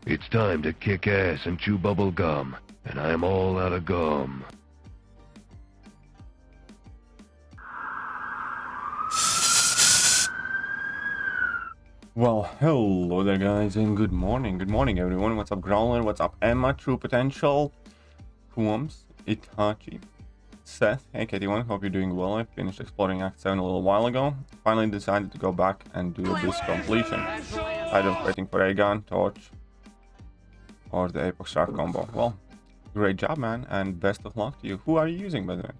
It's time to kick ass and chew bubble gum, and I'm all out of gum. Well, hello there guys, and good morning everyone. What's up Growler, what's up Emma, True Potential, Whooms, Itachi, Seth, hey KT1, hope you're doing well. I finished exploring Act 7 a little while ago. Finally decided to go back and do this completion. Instead of waiting for Aegon, Torch, or the Apex Shark combo. Well, great job man, and best of luck to you. Who are you using by the way?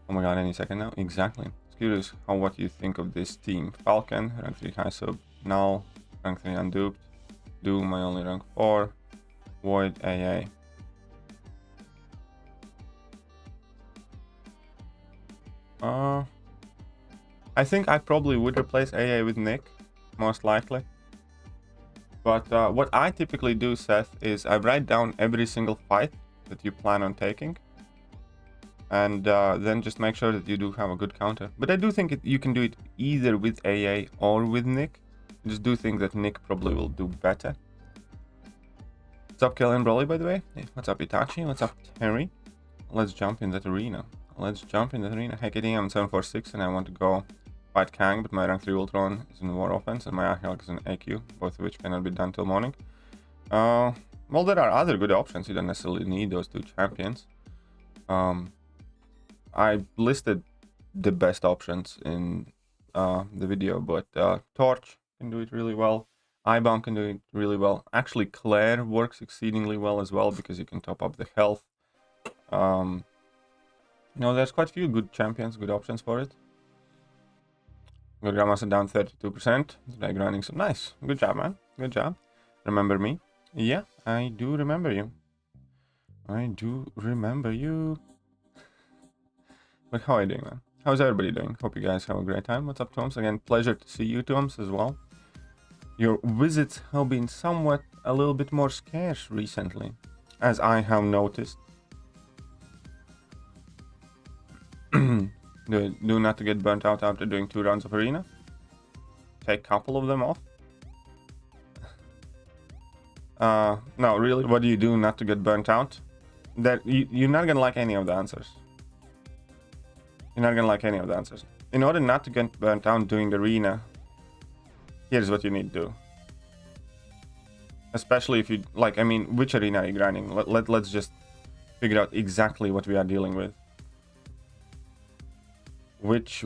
Oh my god, any second now? Exactly. Curious what you think of this team. Falcon, rank 3 high sub, Null, rank 3 unduped, Doom, my only rank 4, Void, AA. I think I probably would replace AA with Nick, most likely. But what I typically do, Seth, is I write down every single fight that you plan on taking. And then just make sure that you do have a good counter. But I do think you can do it either with AA or with Nick. I just do think that Nick probably will do better. What's up, Kelly and Broly, by the way? Hey, what's up, Itachi? What's up, Terry? Let's jump in that arena. Hey, KD, I'm 746 and I want to go fight Kang, but my rank 3 Ultron is in War Offense and my Archeolog is in AQ, both of which cannot be done till morning. Well, there are other good options. You don't necessarily need those two champions. I listed the best options in the video, but Torch can do it really well. Eyebomb can do it really well. Actually, Claire works exceedingly well as well because you can top up the health. You know, there's quite a few good champions, good options for it. Good Grandmaster down 32%. Today grinding some nice. Good job, man. Good job. Remember me? Yeah, I do remember you. I do remember you. But how are you doing, man? How's everybody doing? Hope you guys have a great time. What's up, Toms? Again, pleasure to see you, Toms, as well. Your visits have been somewhat a little bit more scarce recently, as I have noticed. do not to get burnt out after doing 2 rounds of arena. Take a couple of them off. No, really, what do you do not to get burnt out? That you're not gonna like any of the answers. You're not gonna like any of the answers. In order not to get burnt out doing arena, here's what you need to do. Especially if you like, I mean, which arena are you grinding? Let's just figure out exactly what we are dealing with. Which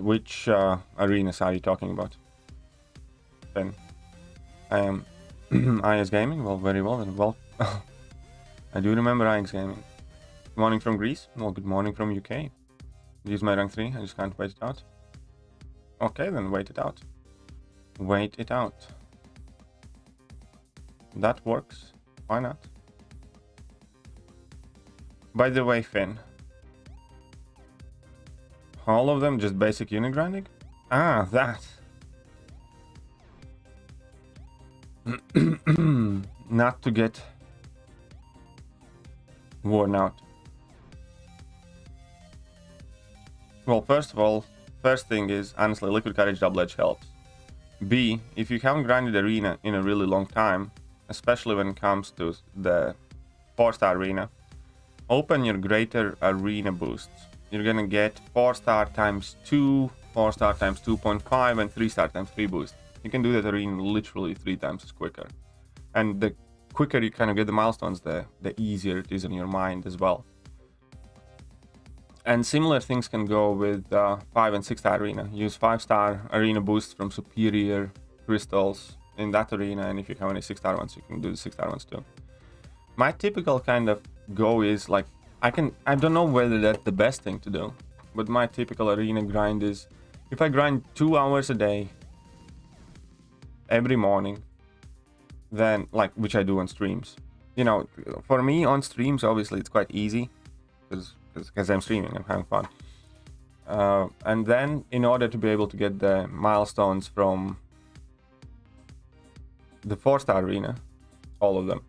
arenas are you talking about? Then I am IS Gaming. Well, very well, and well, I do remember IS Gaming. Good morning from Greece. Well, good morning from UK. Use my rank 3, I just can't wait it out. Okay, then wait it out. Wait it out. That works. Why not? By the way, Finn. All of them just basic unit grinding? Ah, that. Not to get worn out. Well, first of all, first thing is, honestly, Liquid Courage Double Edge helps. B, if you haven't grinded arena in a really long time, especially when it comes to the 4-star arena, open your greater arena boosts. You're gonna get 4-star times 2, 4-star times 2.5, and 3-star times 3 boost. You can do that arena literally 3 times as quicker. And the quicker you kind of get the milestones, the easier it is in your mind as well. And similar things can go with 5 and 6-star arena. Use 5-star arena boosts from superior crystals in that arena, and if you have any 6-star ones, you can do the 6-star ones too. My typical kind of go is like, I don't know whether that's the best thing to do, but my typical arena grind is, if I grind 2 hours a day, every morning, then like, which I do on streams. You know, for me on streams, obviously it's quite easy, because I'm streaming, I'm having fun. And then in order to be able to get the milestones from the 4-star arena, all of them,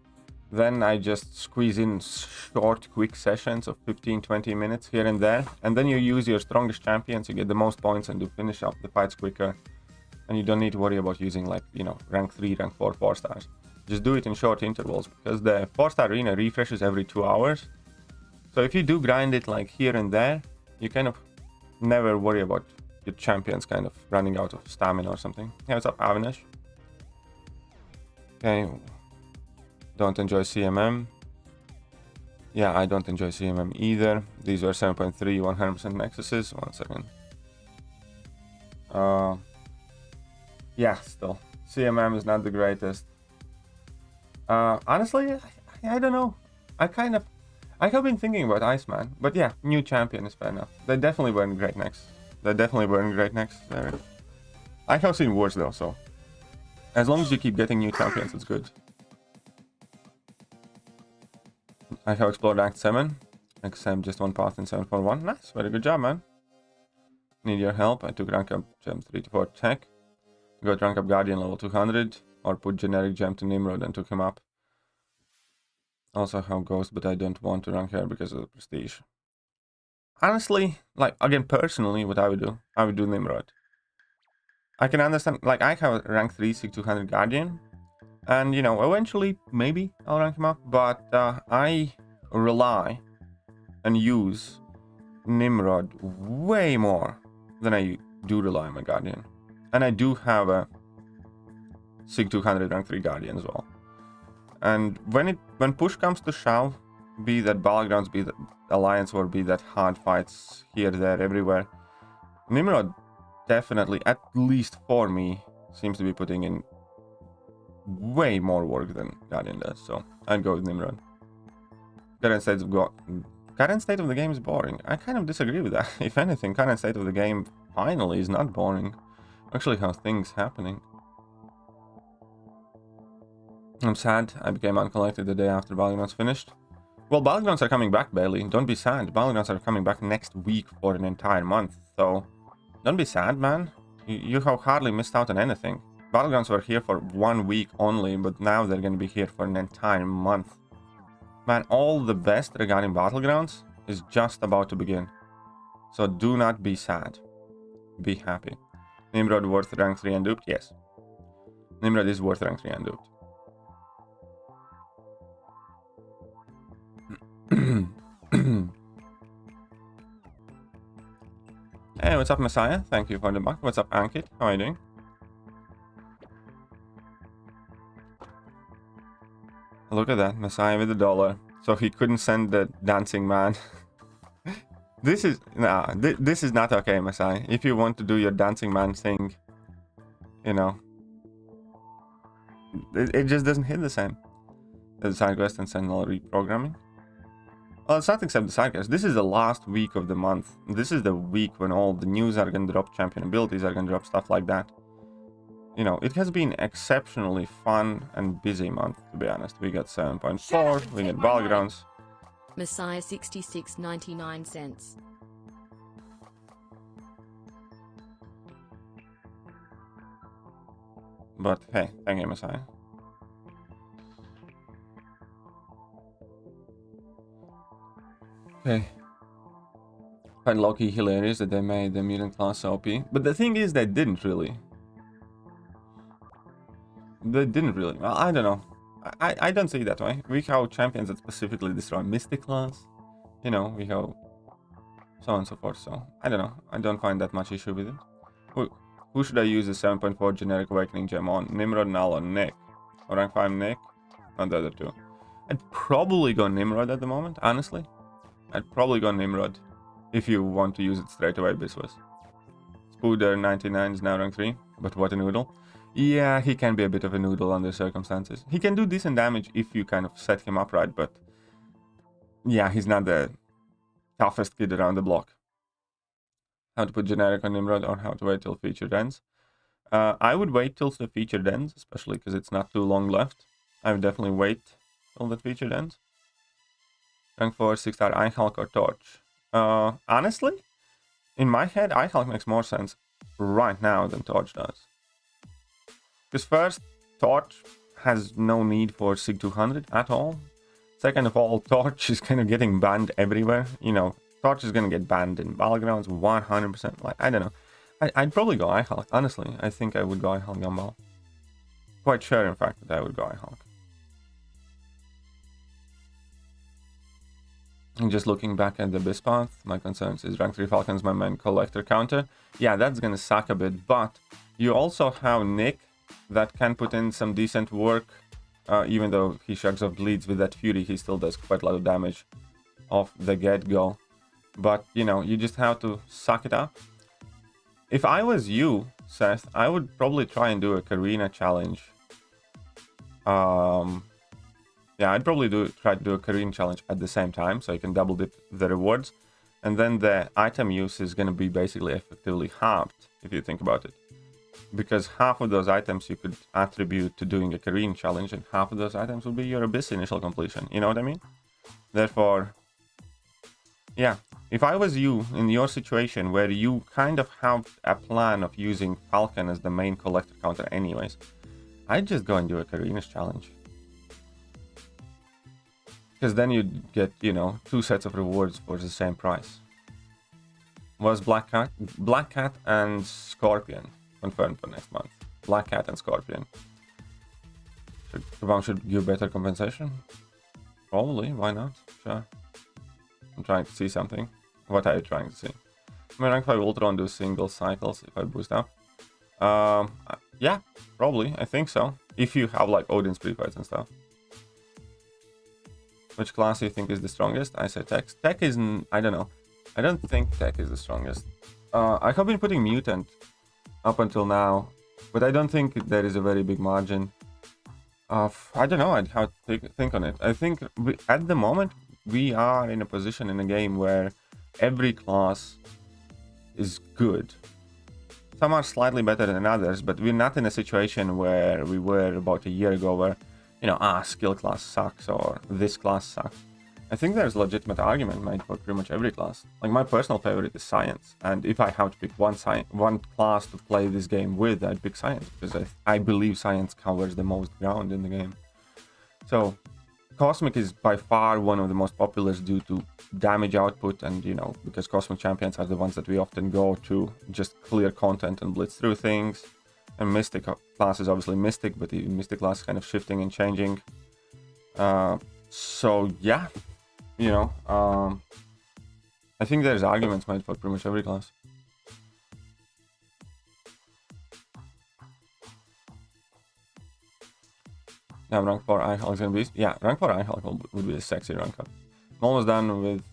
then I just squeeze in short, quick sessions of 15-20 minutes here and there, and then you use your strongest champions, you get the most points and do finish up the fights quicker, and you don't need to worry about using, like, you know, rank 3, rank 4, 4 stars. Just do it in short intervals, because the 4-star arena refreshes every 2 hours. So if you do grind it like here and there, you kind of never worry about your champions kind of running out of stamina or something. Hey, what's up, Avinash? Okay. Don't enjoy CMM. Yeah, I don't enjoy CMM either. These were 7.3 100% nexuses. 1 second. Yeah, still. CMM is not the greatest. Honestly, I don't know. I have been thinking about Iceman, but yeah, new champion is fair enough. They definitely weren't great next. I have seen worse though, so as long as you keep getting new champions, it's good. I have explored Act 7, except just one path in 741. Nice, very good job, man. Need your help. I took rank up gem 3 to 4 tech. Got rank up Guardian level 200, or put generic gem to Nimrod and took him up. Also have Ghost, but I don't want to rank here because of the prestige. Honestly, like, again, personally, what I would do Nimrod. I can understand, like, I have a rank 3 Sig 200 Guardian, and, you know, eventually, maybe I'll rank him up, but I rely and use Nimrod way more than I do rely on my Guardian. And I do have a Sig 200 rank 3 Guardian as well. And when push comes to shove, be that Battlegrounds, be that Alliance War, be that hard fights here, there, everywhere, Nimrod definitely, at least for me, seems to be putting in way more work than Guardian does. So I'd go with Nimrod. Current state of the game is boring. I kind of disagree with that. If anything, current state of the game finally is not boring. Actually have things happening. I'm sad I became uncollected the day after Battlegrounds finished. Well, Battlegrounds are coming back, Bailey. Don't be sad. Battlegrounds are coming back next week for an entire month. So don't be sad, man. You have hardly missed out on anything. Battlegrounds were here for 1 week only, but now they're going to be here for an entire month. Man, all the best regarding Battlegrounds is just about to begin. So do not be sad. Be happy. Nimrod worth rank 3 and duped? Yes. Nimrod is worth rank 3 and duped. Hey, what's up, Messiah? Thank you for the buck. What's up, Ankit? How are you doing? Look at that, Messiah with $1. So he couldn't send the dancing man. This is not okay, Messiah. If you want to do your dancing man thing, you know, it just doesn't hit the same. The side quest and Sentinel reprogramming. Well, it's not except the side quest. This is the last week of the month. This is the week when all the news are gonna drop, champion abilities are gonna drop, stuff like that. You know, it has been exceptionally fun and busy month, to be honest. We got 7.4, we got Battlegrounds. Messiah 66.99. But hey, thank you, Messiah. Okay. Quite low-key hilarious that they made the mutant class OP. But the thing is, they didn't really. Well, I don't know. I don't see it that way. We have champions that specifically destroy Mystic class. You know, we have so on and so forth. So, I don't know. I don't find that much issue with it. Who should I use the 7.4 generic awakening gem on? Nimrod, Null, or Nick? Or rank 5 Nick? Not the other two. I'd probably go Nimrod at the moment, honestly. I'd probably go Nimrod if you want to use it straight away, Biswas. Spooder 99 is now rank 3, but what a noodle. Yeah, he can be a bit of a noodle under circumstances. He can do decent damage if you kind of set him up right, but yeah, he's not the toughest kid around the block. How to put generic on Nimrod or how to wait till featured ends? I would wait till the featured ends, especially because it's not too long left. I would definitely wait till the featured ends. Rank 4, 6-star iHulk or Torch? Honestly, in my head, iHulk makes more sense right now than Torch does. Because first, Torch has no need for Sig 200 at all. Second of all, Torch is kind of getting banned everywhere. You know, Torch is going to get banned in Battlegrounds 100%. Like, I don't know. I'd probably go iHulk, honestly. I think I would go iHulk Gumball. Quite sure, in fact, that I would go iHulk. And just looking back at the Abyss path, my concerns is rank 3 Falcon's my main collector counter. Yeah, that's gonna suck a bit, but you also have Nick that can put in some decent work. Even though he shrugs off bleeds with that Fury, he still does quite a lot of damage off the get-go. But, you know, you just have to suck it up. If I was you, Seth, I would probably try and do a Karina challenge. Yeah, I'd probably try to do a Karina challenge at the same time, so you can double dip the rewards. And then the item use is going to be basically effectively halved, if you think about it. Because half of those items you could attribute to doing a Karina challenge, and half of those items will be your Abyss initial completion. You know what I mean? Therefore, yeah, if I was you in your situation where you kind of have a plan of using Falcon as the main collector counter anyways, I'd just go and do a Karina's challenge. Because then you'd get, you know, 2 sets of rewards for the same price. Was Black Cat and Scorpion confirmed for next month. Black Cat and Scorpion. Should give better compensation? Probably, why not? Sure. I'm trying to see something. What are you trying to see? My rank 5 Ultron do single cycles if I boost up. Yeah, probably. I think so. If you have like Odin's pre-fights and stuff. Which class do you think is the strongest? I say Tech. Tech isn't... I don't know. I don't think Tech is the strongest. I have been putting Mutant up until now, but I don't think there is a very big margin of... I don't know. I'd have to think on it. I think at the moment, we are in a position in the game where every class is good. Some are slightly better than others, but we're not in a situation where we were about a year ago where, you know, skill class sucks or this class sucks. I think there's a legitimate argument made for pretty much every class. Like, my personal favorite is Science, and if I have to pick one class to play this game with, I'd pick Science, because I believe Science covers the most ground in the game. So, Cosmic is by far one of the most popular due to damage output, and, you know, because Cosmic champions are the ones that we often go to just clear content and blitz through things. And Mystic class is obviously Mystic, but even Mystic class is kind of shifting and changing. So, yeah, you know, I think there's arguments made for pretty much every class. Now, rank 4 Eye-Hulk is going to be... Yeah, rank 4 Eye-Hulk would be a sexy rank up. I'm almost done with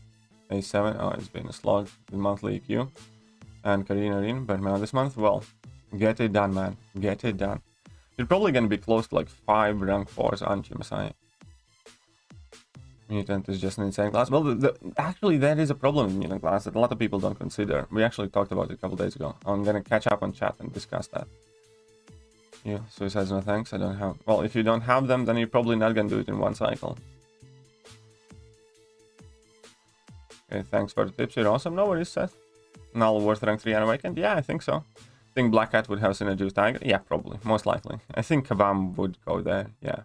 A7. Oh, it's been a slog with monthly EQ. And Karina Rin, but now this month, well, get it done, man. Get it done. You're probably going to be close to like 5 rank 4s, aren't you, Messiah? Mutant is just an insane class. Well, actually, there is a problem in Mutant class that a lot of people don't consider. We actually talked about it a couple days ago. I'm going to catch up on chat and discuss that. Yeah, Suicides, no thanks. I don't have... Well, if you don't have them, then you're probably not going to do it in one cycle. Okay, thanks for the tips. You're awesome. No worries, Seth. Null worth rank 3 Unawakened? Yeah, I think so. I think Black Cat would have synergy with Tiger? Yeah, probably. Most likely. I think Kabam would go there. Yeah.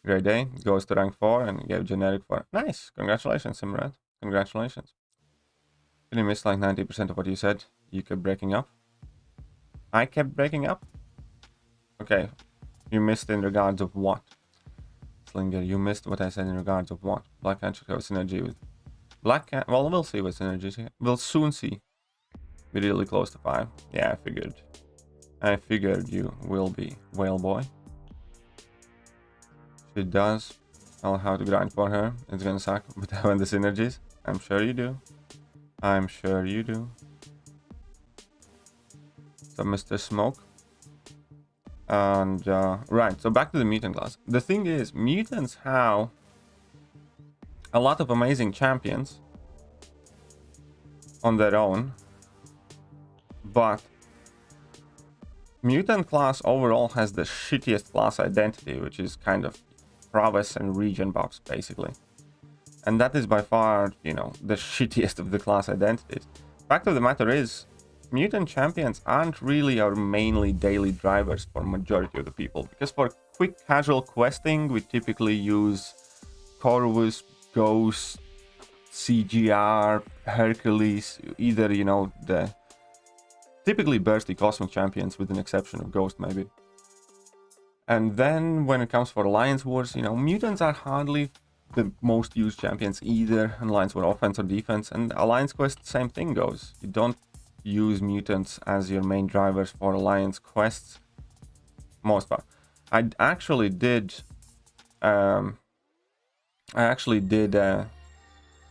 Great day. Goes to rank 4 and gave generic for... Nice. Congratulations, Simrad. Congratulations. Really missed like 90% of what you said. You kept breaking up. I kept breaking up? Okay. You missed in regards of what? Slinger, you missed what I said in regards of what? Black Cat should have synergy with... Black Cat... Well, we'll see what synergy... We'll soon see. We're really close to 5. Yeah, I figured. I figured you will be Whale Boy. She does. I'll have to grind for her. It's gonna suck, but I want the synergies. I'm sure you do. I'm sure you do. So, Mr. Smoke. And, right, so back to the mutant class. The thing is, mutants have a lot of amazing champions on their own, but mutant class overall has the shittiest class identity, which is kind of prowess and region buffs, basically. And that is by far, you know, the shittiest of the class identities. Fact of the matter is, mutant champions aren't really our mainly daily drivers for majority of the people, because for quick casual questing we typically use Corvus, Ghost, CGR, Hercules, either, you know, the typically bursty cosmic champions with an exception of Ghost maybe. And then when it comes for Alliance Wars, you know, mutants are hardly the most used champions either, Alliance for offense or defense. And Alliance Quest, same thing goes. You don't use mutants as your main drivers for Alliance quests most part. I actually did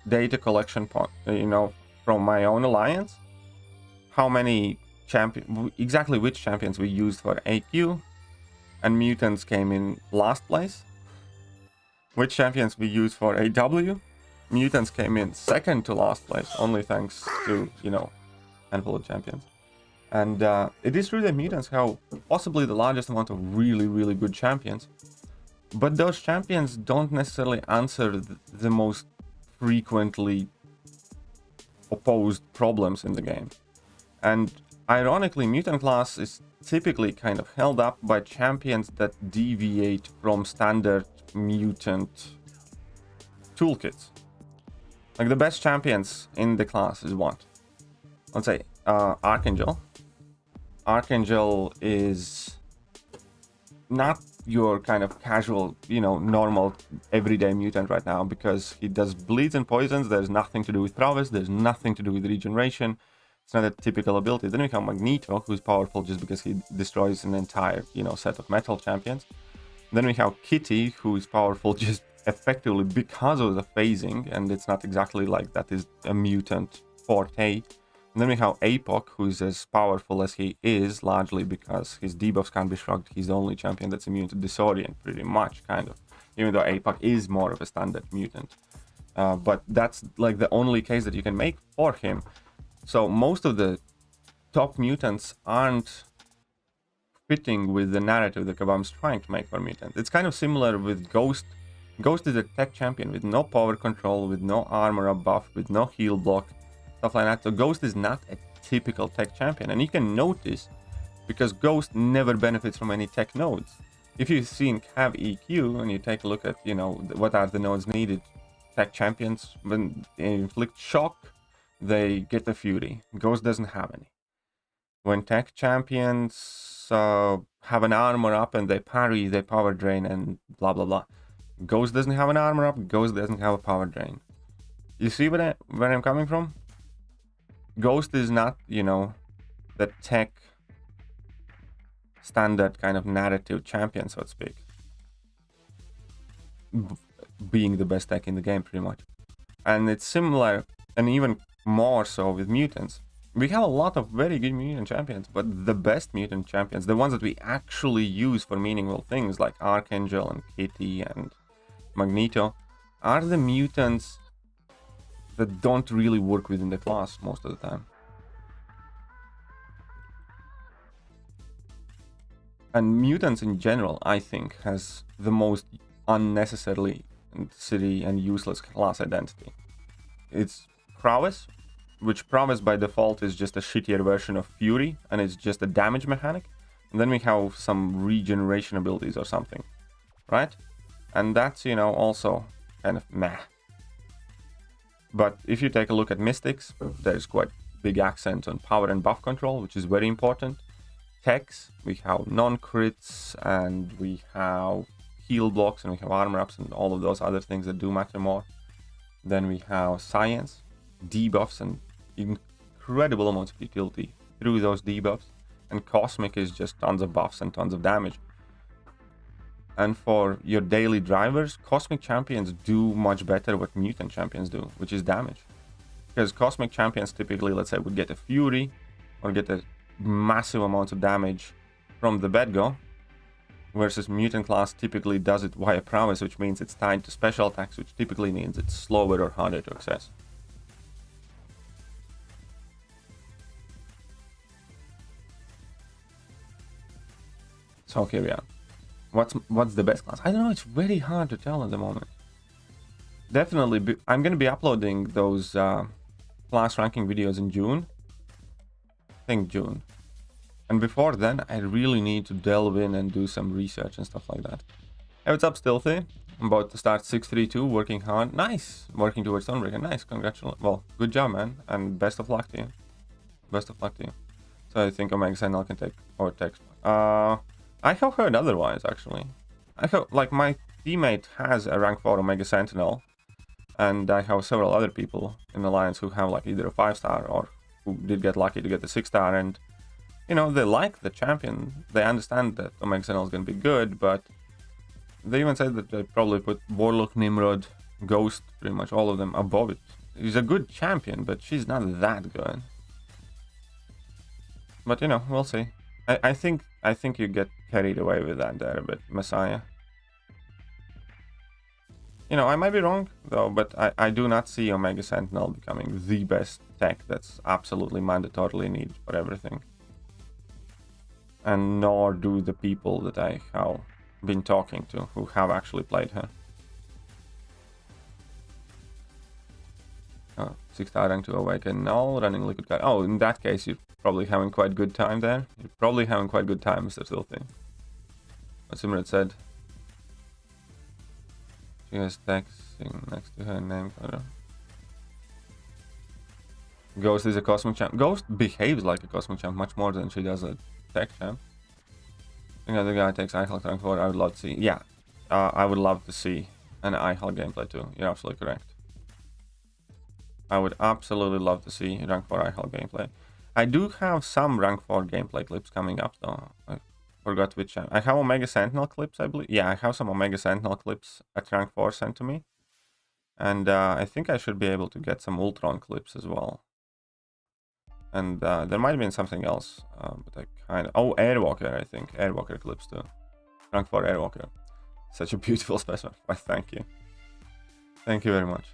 data collection part, from my own alliance, how many exactly which champions we used for AQ, and mutants came in last place. Which champions we used for AW, mutants came in second to last place, only thanks to, handful of champions. And it is true that mutants have possibly the largest amount of really, really good champions, but those champions don't necessarily answer the most frequently opposed problems in the game. And ironically, mutant class is typically kind of held up by champions that deviate from standard mutant toolkits. Like the best champions in the class is what? Let's say Archangel. Archangel is not your kind of casual, normal everyday mutant right now, because he does bleeds and poisons. There's nothing to do with prowess, there's nothing to do with regeneration. It's not a typical ability. Then we have Magneto, who's powerful just because he destroys an entire, set of metal champions. Then we have Kitty, who is powerful just effectively because of the phasing, and it's not exactly like that is a mutant forte. And then we have APOC, who's as powerful as he is, largely because his debuffs can't be shrugged. He's the only champion that's immune to Disorient, pretty much, kind of. Even though APOC is more of a standard mutant. But that's like the only case that you can make for him. So most of the top mutants aren't fitting with the narrative that Kabam's trying to make for mutant. It's kind of similar with Ghost. Ghost is a tech champion with no power control, with no armor up buff, with no heal block, stuff like that. So Ghost is not a typical tech champion, and you can notice because Ghost never benefits from any tech nodes. If you've seen Cav EQ and you take a look at, what are the nodes needed, tech champions, when they inflict shock, they get a Fury. Ghost doesn't have any. When tech champions have an armor up and they parry, they power drain and blah blah blah. Ghost doesn't have an armor up, Ghost doesn't have a power drain. You see where I'm coming from? Ghost is not, the tech standard kind of narrative champion, so to speak. Being the best tech in the game, pretty much. And it's similar, and even more so with mutants. We have a lot of very good mutant champions, but the best mutant champions, the ones that we actually use for meaningful things like Archangel and Kitty and Magneto, are the mutants that don't really work within the class most of the time. And mutants in general, I think, has the most unnecessarily silly and useless class identity. It's prowess, which prowess by default is just a shittier version of Fury, and it's just a damage mechanic. And then we have some regeneration abilities or something, right? And that's, also kind of meh. But if you take a look at Mystics, there's quite big accent on power and buff control, which is very important. Techs, we have non-crits, and we have heal blocks, and we have armor ups, and all of those other things that do matter more. Then we have science, debuffs, and incredible amounts of utility through those debuffs. And cosmic is just tons of buffs and tons of damage. And for your daily drivers, cosmic champions do much better what mutant champions do, which is damage. Because cosmic champions typically, let's say, would get a Fury or get a massive amounts of damage from the get-go, versus mutant class typically does it via prowess, which means it's tied to special attacks, which typically means it's slower or harder to access. So here we are. What's the best class? I don't know, it's very hard to tell at the moment. Definitely, I'm going to be uploading those class ranking videos in June. I think June. And before then, I really need to delve in and do some research and stuff like that. Hey, what's up, Stealthy? I'm about to start 632, working hard. Nice! Working towards Stonebreaker. Nice, congratulations. Well, good job, man. And best of luck to you. Best of luck to you. So I think Omega Sentinel can take or text. I have heard otherwise, actually. I have, like, my teammate has a rank 4 Omega Sentinel, and I have several other people in Alliance who have like either a 5-star or who did get lucky to get the 6-star, and you know, they like the champion. They understand that Omega Sentinel is going to be good, but they even said that they probably put Warlock, Nimrod, Ghost, pretty much all of them above it. She's a good champion, but she's not that good. But you know, we'll see. I think you get carried away with that there a bit, Messiah. You know, I might be wrong though, but I do not see Omega Sentinel becoming the best tech that's absolutely mandatorily needed for everything. And nor do the people that I have been talking to who have actually played her. 6-star rank to awaken. No, running liquid card. Oh, in that case, you're probably having quite good time there. You're probably having quite good time, Mr. Filthy. What Simrat said. She has texting next to her name. Ghost is a cosmic champ. Ghost behaves like a cosmic champ much more than she does a tech champ. I think the guy takes iHealth rank 4. I would love to see. Yeah, I would love to see an iHealth gameplay too. You're absolutely correct. I would absolutely love to see rank 4 iHealth gameplay. I do have some rank 4 gameplay clips coming up though. I forgot which. I have Omega Sentinel clips, I believe. Yeah, I have some Omega Sentinel clips at rank 4 sent to me. And I think I should be able to get some Ultron clips as well. And there might have been something else, but I kind of... Oh, Airwalker, I think. Airwalker clips too. Rank 4 Airwalker. Such a beautiful specimen. Why, thank you. Thank you very much.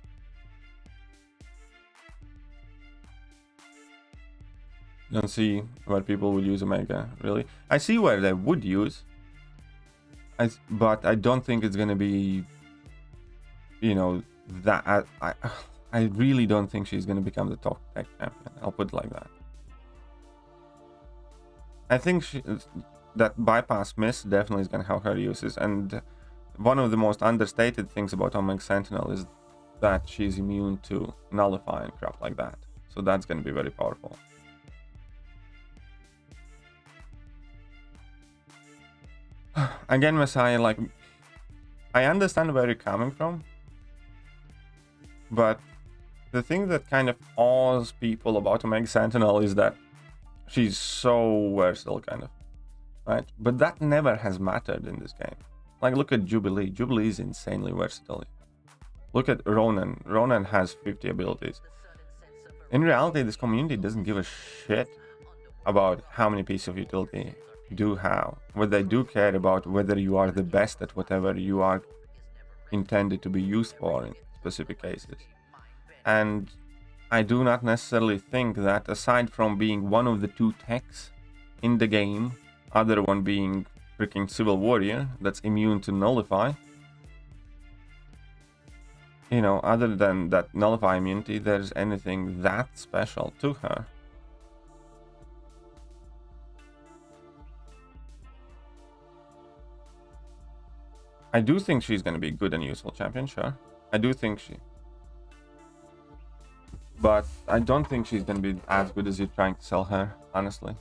Don't see where people would use Omega, really. I see where they would use. But I don't think it's going to be... You know, that... I really don't think she's going to become the top tech champion. I'll put it like that. I think that bypass miss definitely is going to have her uses. And one of the most understated things about Omega Sentinel is that she's immune to nullify and crap like that. So that's going to be very powerful. Again, Messiah, like, I understand where you're coming from. But the thing that kind of awes people about Omega Sentinel is that she's so versatile, kind of, right? But that never has mattered in this game. Like, look at Jubilee. Jubilee is insanely versatile. Look at Ronan. Ronan has 50 abilities. In reality, this community doesn't give a shit about how many pieces of utility you do have. What they do care about whether you are the best at whatever you are intended to be used for in specific cases. And I do not necessarily think that, aside from being one of the 2 techs in the game, other one being freaking Civil Warrior that's immune to nullify, you know, other than that nullify immunity, there's anything that special to her. I do think she's going to be a good and useful champion, sure. I do think she... But I don't think she's going to be as good as you're trying to sell her, honestly.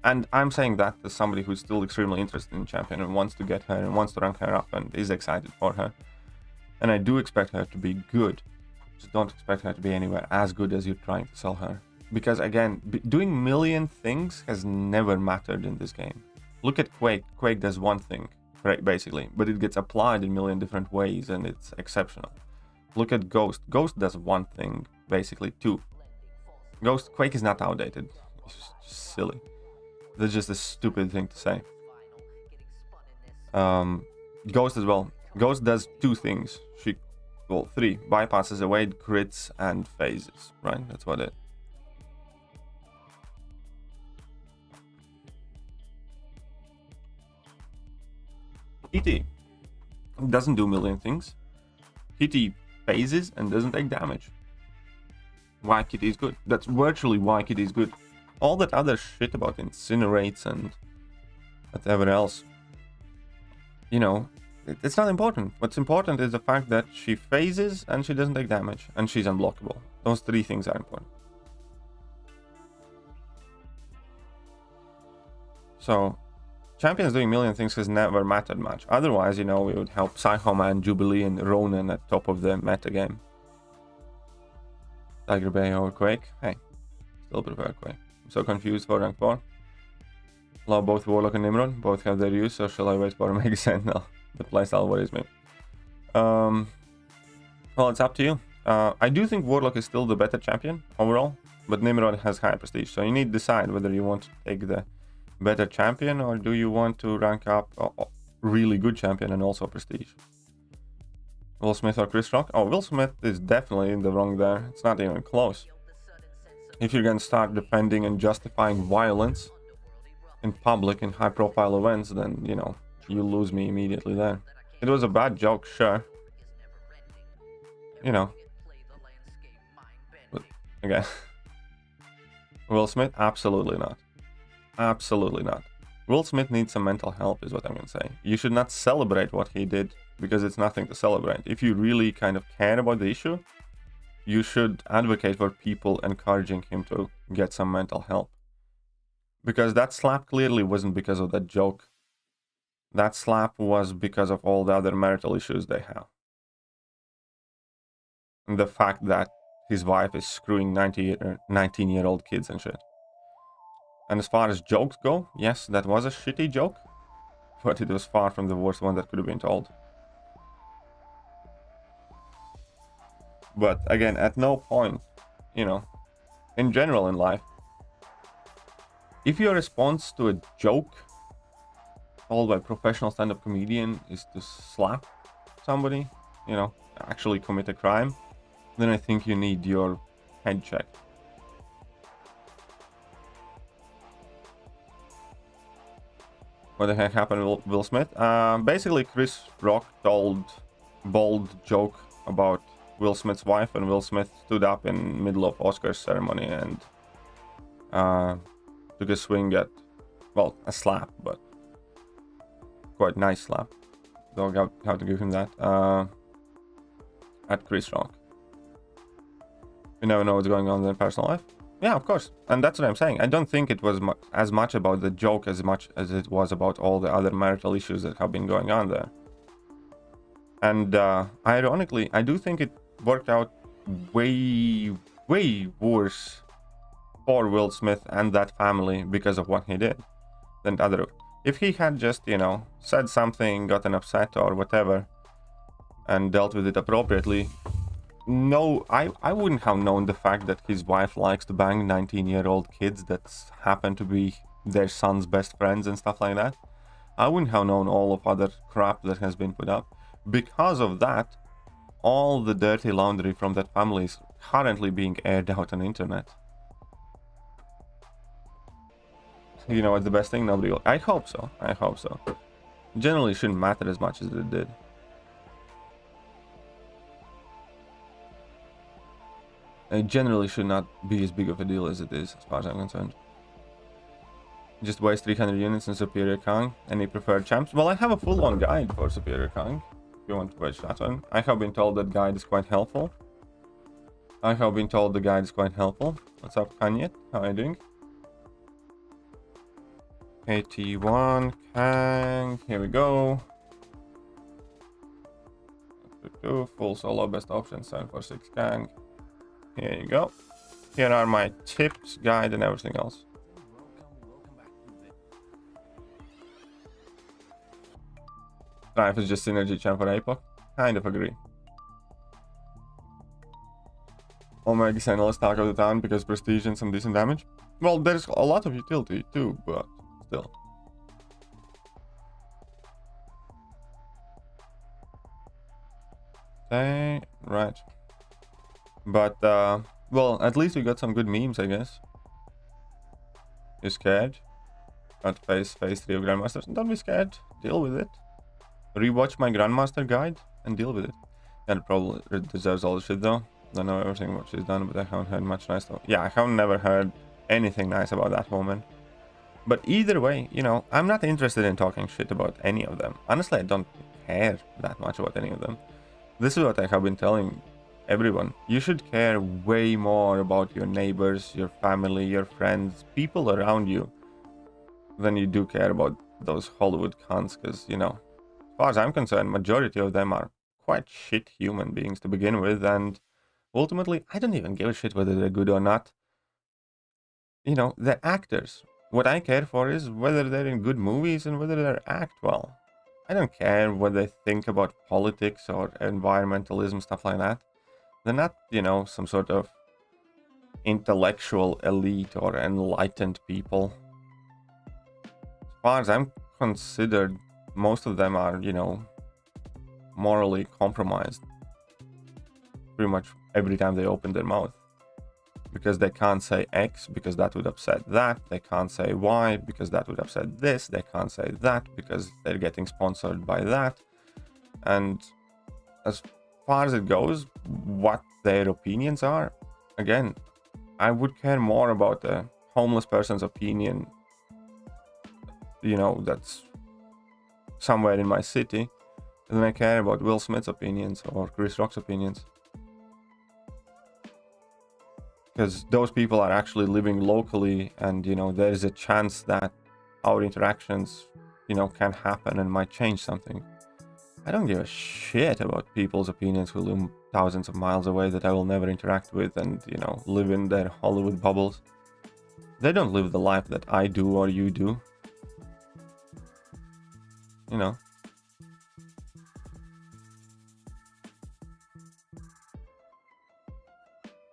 And I'm saying that as somebody who's still extremely interested in champion and wants to get her and wants to rank her up and is excited for her. And I do expect her to be good. Just don't expect her to be anywhere as good as you're trying to sell her. Because again, doing million things has never mattered in this game. Look at Quake. Quake does one thing, right, basically, but it gets applied in a million different ways and it's exceptional. Look at Ghost. Ghost does one thing, basically 2. Ghost, Quake is not outdated. It's just silly. That's just a stupid thing to say. Ghost as well. Ghost does 2 things. Well, 3. Bypasses away, crits, and phases. Right? That's what it. PT doesn't do a million things. PT phases and doesn't take damage. Why Kitty is good. That's virtually why Kitty is good. All that other shit about incinerates and whatever else, you know, it's not important. What's important is the fact that she phases and she doesn't take damage and she's unblockable. Those 3 things are important. So champions doing million things has never mattered much. Otherwise, you know, we would help Psychoman, Jubilee, and Ronin at top of the meta game. Tiger Bay or Quake? Hey, still prefer Quake. I'm so confused for rank 4. Love both Warlock and Nimrod. Both have their use, so shall I wait for Mega Sentinel? The playstyle worries me. Well, it's up to you. I do think Warlock is still the better champion overall, but Nimrod has high prestige, so you need to decide whether you want to take the better champion or do you want to rank up a really good champion and also prestige. Will Smith or Chris Rock? Oh, Will Smith is definitely in the wrong there. It's not even close. If you're gonna start defending and justifying violence in public in high-profile events, then, you know, you lose me immediately there. It was a bad joke, sure. You know. But, again. Will Smith? Absolutely not. Absolutely not. Will Smith needs some mental help, is what I'm gonna say. You should not celebrate what he did, because it's nothing to celebrate. If you really kind of care about the issue, you should advocate for people encouraging him to get some mental help. Because that slap clearly wasn't because of that joke. That slap was because of all the other marital issues they have. And the fact that his wife is screwing 19-year-old kids and shit. And as far as jokes go, yes, that was a shitty joke. But it was far from the worst one that could have been told. But again, at no point, you know, in general in life, if your response to a joke told by a professional stand-up comedian is to slap somebody, you know, actually commit a crime, then I think you need your head checked. What the heck happened to Will Smith? Basically, Chris Rock told bold joke about Will Smith's wife, and Will Smith stood up in middle of Oscars ceremony and took a swing at, well, a slap, but quite nice slap. Don't have to give him that. At Chris Rock. You never know what's going on in their personal life. Yeah, of course. And that's what I'm saying. I don't think it was as much about the joke as much as it was about all the other marital issues that have been going on there. And ironically, I do think it worked out way worse for Will Smith and that family because of what he did than the other. If he had just, you know, said something, gotten upset or whatever, and dealt with it appropriately, no, I wouldn't have known the fact that his wife likes to bang 19-year-old kids that happen to be their son's best friends and stuff like that. I wouldn't have known all of other crap that has been put up. Because of that, all the dirty laundry from that family is currently being aired out on the internet. You know what's the best thing? Nobody will. I hope so. I hope so. Generally, it shouldn't matter as much as it did. It generally should not be as big of a deal as it is, as far as I'm concerned. Just waste 300 units in Superior Kang. Any preferred champs? Well, I have a full-on guide for Superior Kang, if you want to watch that one. I have been told that guide is quite helpful. What's up, Kanye? How are you doing? 81 Kang. Here we go. Full solo, best option, 746 Kang. Here you go. Here are my tips, guide, and everything else. Strife is just synergy champ for APOC. Kind of agree. Omega Sentinel is talk of the town because prestige and some decent damage. Well, there's a lot of utility too, but still. Okay, right. But, well, at least we got some good memes, I guess. You're scared? Not phase 3 of Grandmasters? Don't be scared. Deal with it. Rewatch my Grandmaster guide and deal with it. That probably deserves all the shit, though. Don't know everything what she's done, but I haven't heard much nice stuff. Yeah, I have never heard anything nice about that woman. But either way, you know, I'm not interested in talking shit about any of them. Honestly, I don't care that much about any of them. This is what I have been telling everyone. You should care way more about your neighbors, your family, your friends, people around you than you do care about those Hollywood cunts, because, you know, as far as I'm concerned, majority of them are quite shit human beings to begin with, and ultimately, I don't even give a shit whether they're good or not. You know, they're actors. What I care for is whether they're in good movies and whether they act well. I don't care what they think about politics or environmentalism, stuff like that. They're not, you know, some sort of intellectual elite or enlightened people. As far as I'm considered, most of them are, you know, morally compromised pretty much every time they open their mouth, because they can't say X because that would upset that, they can't say Y because that would upset this, they can't say that because they're getting sponsored by that. And as far as it goes, what their opinions are, again, I would care more about a homeless person's opinion, you know, that's somewhere in my city, than I care about Will Smith's opinions or Chris Rock's opinions. Because those people are actually living locally, and, you know, there's a chance that our interactions, you know, can happen and might change something. I don't give a shit about people's opinions who live thousands of miles away that I will never interact with and, you know, live in their Hollywood bubbles. They don't live the life that I do or you do. You know.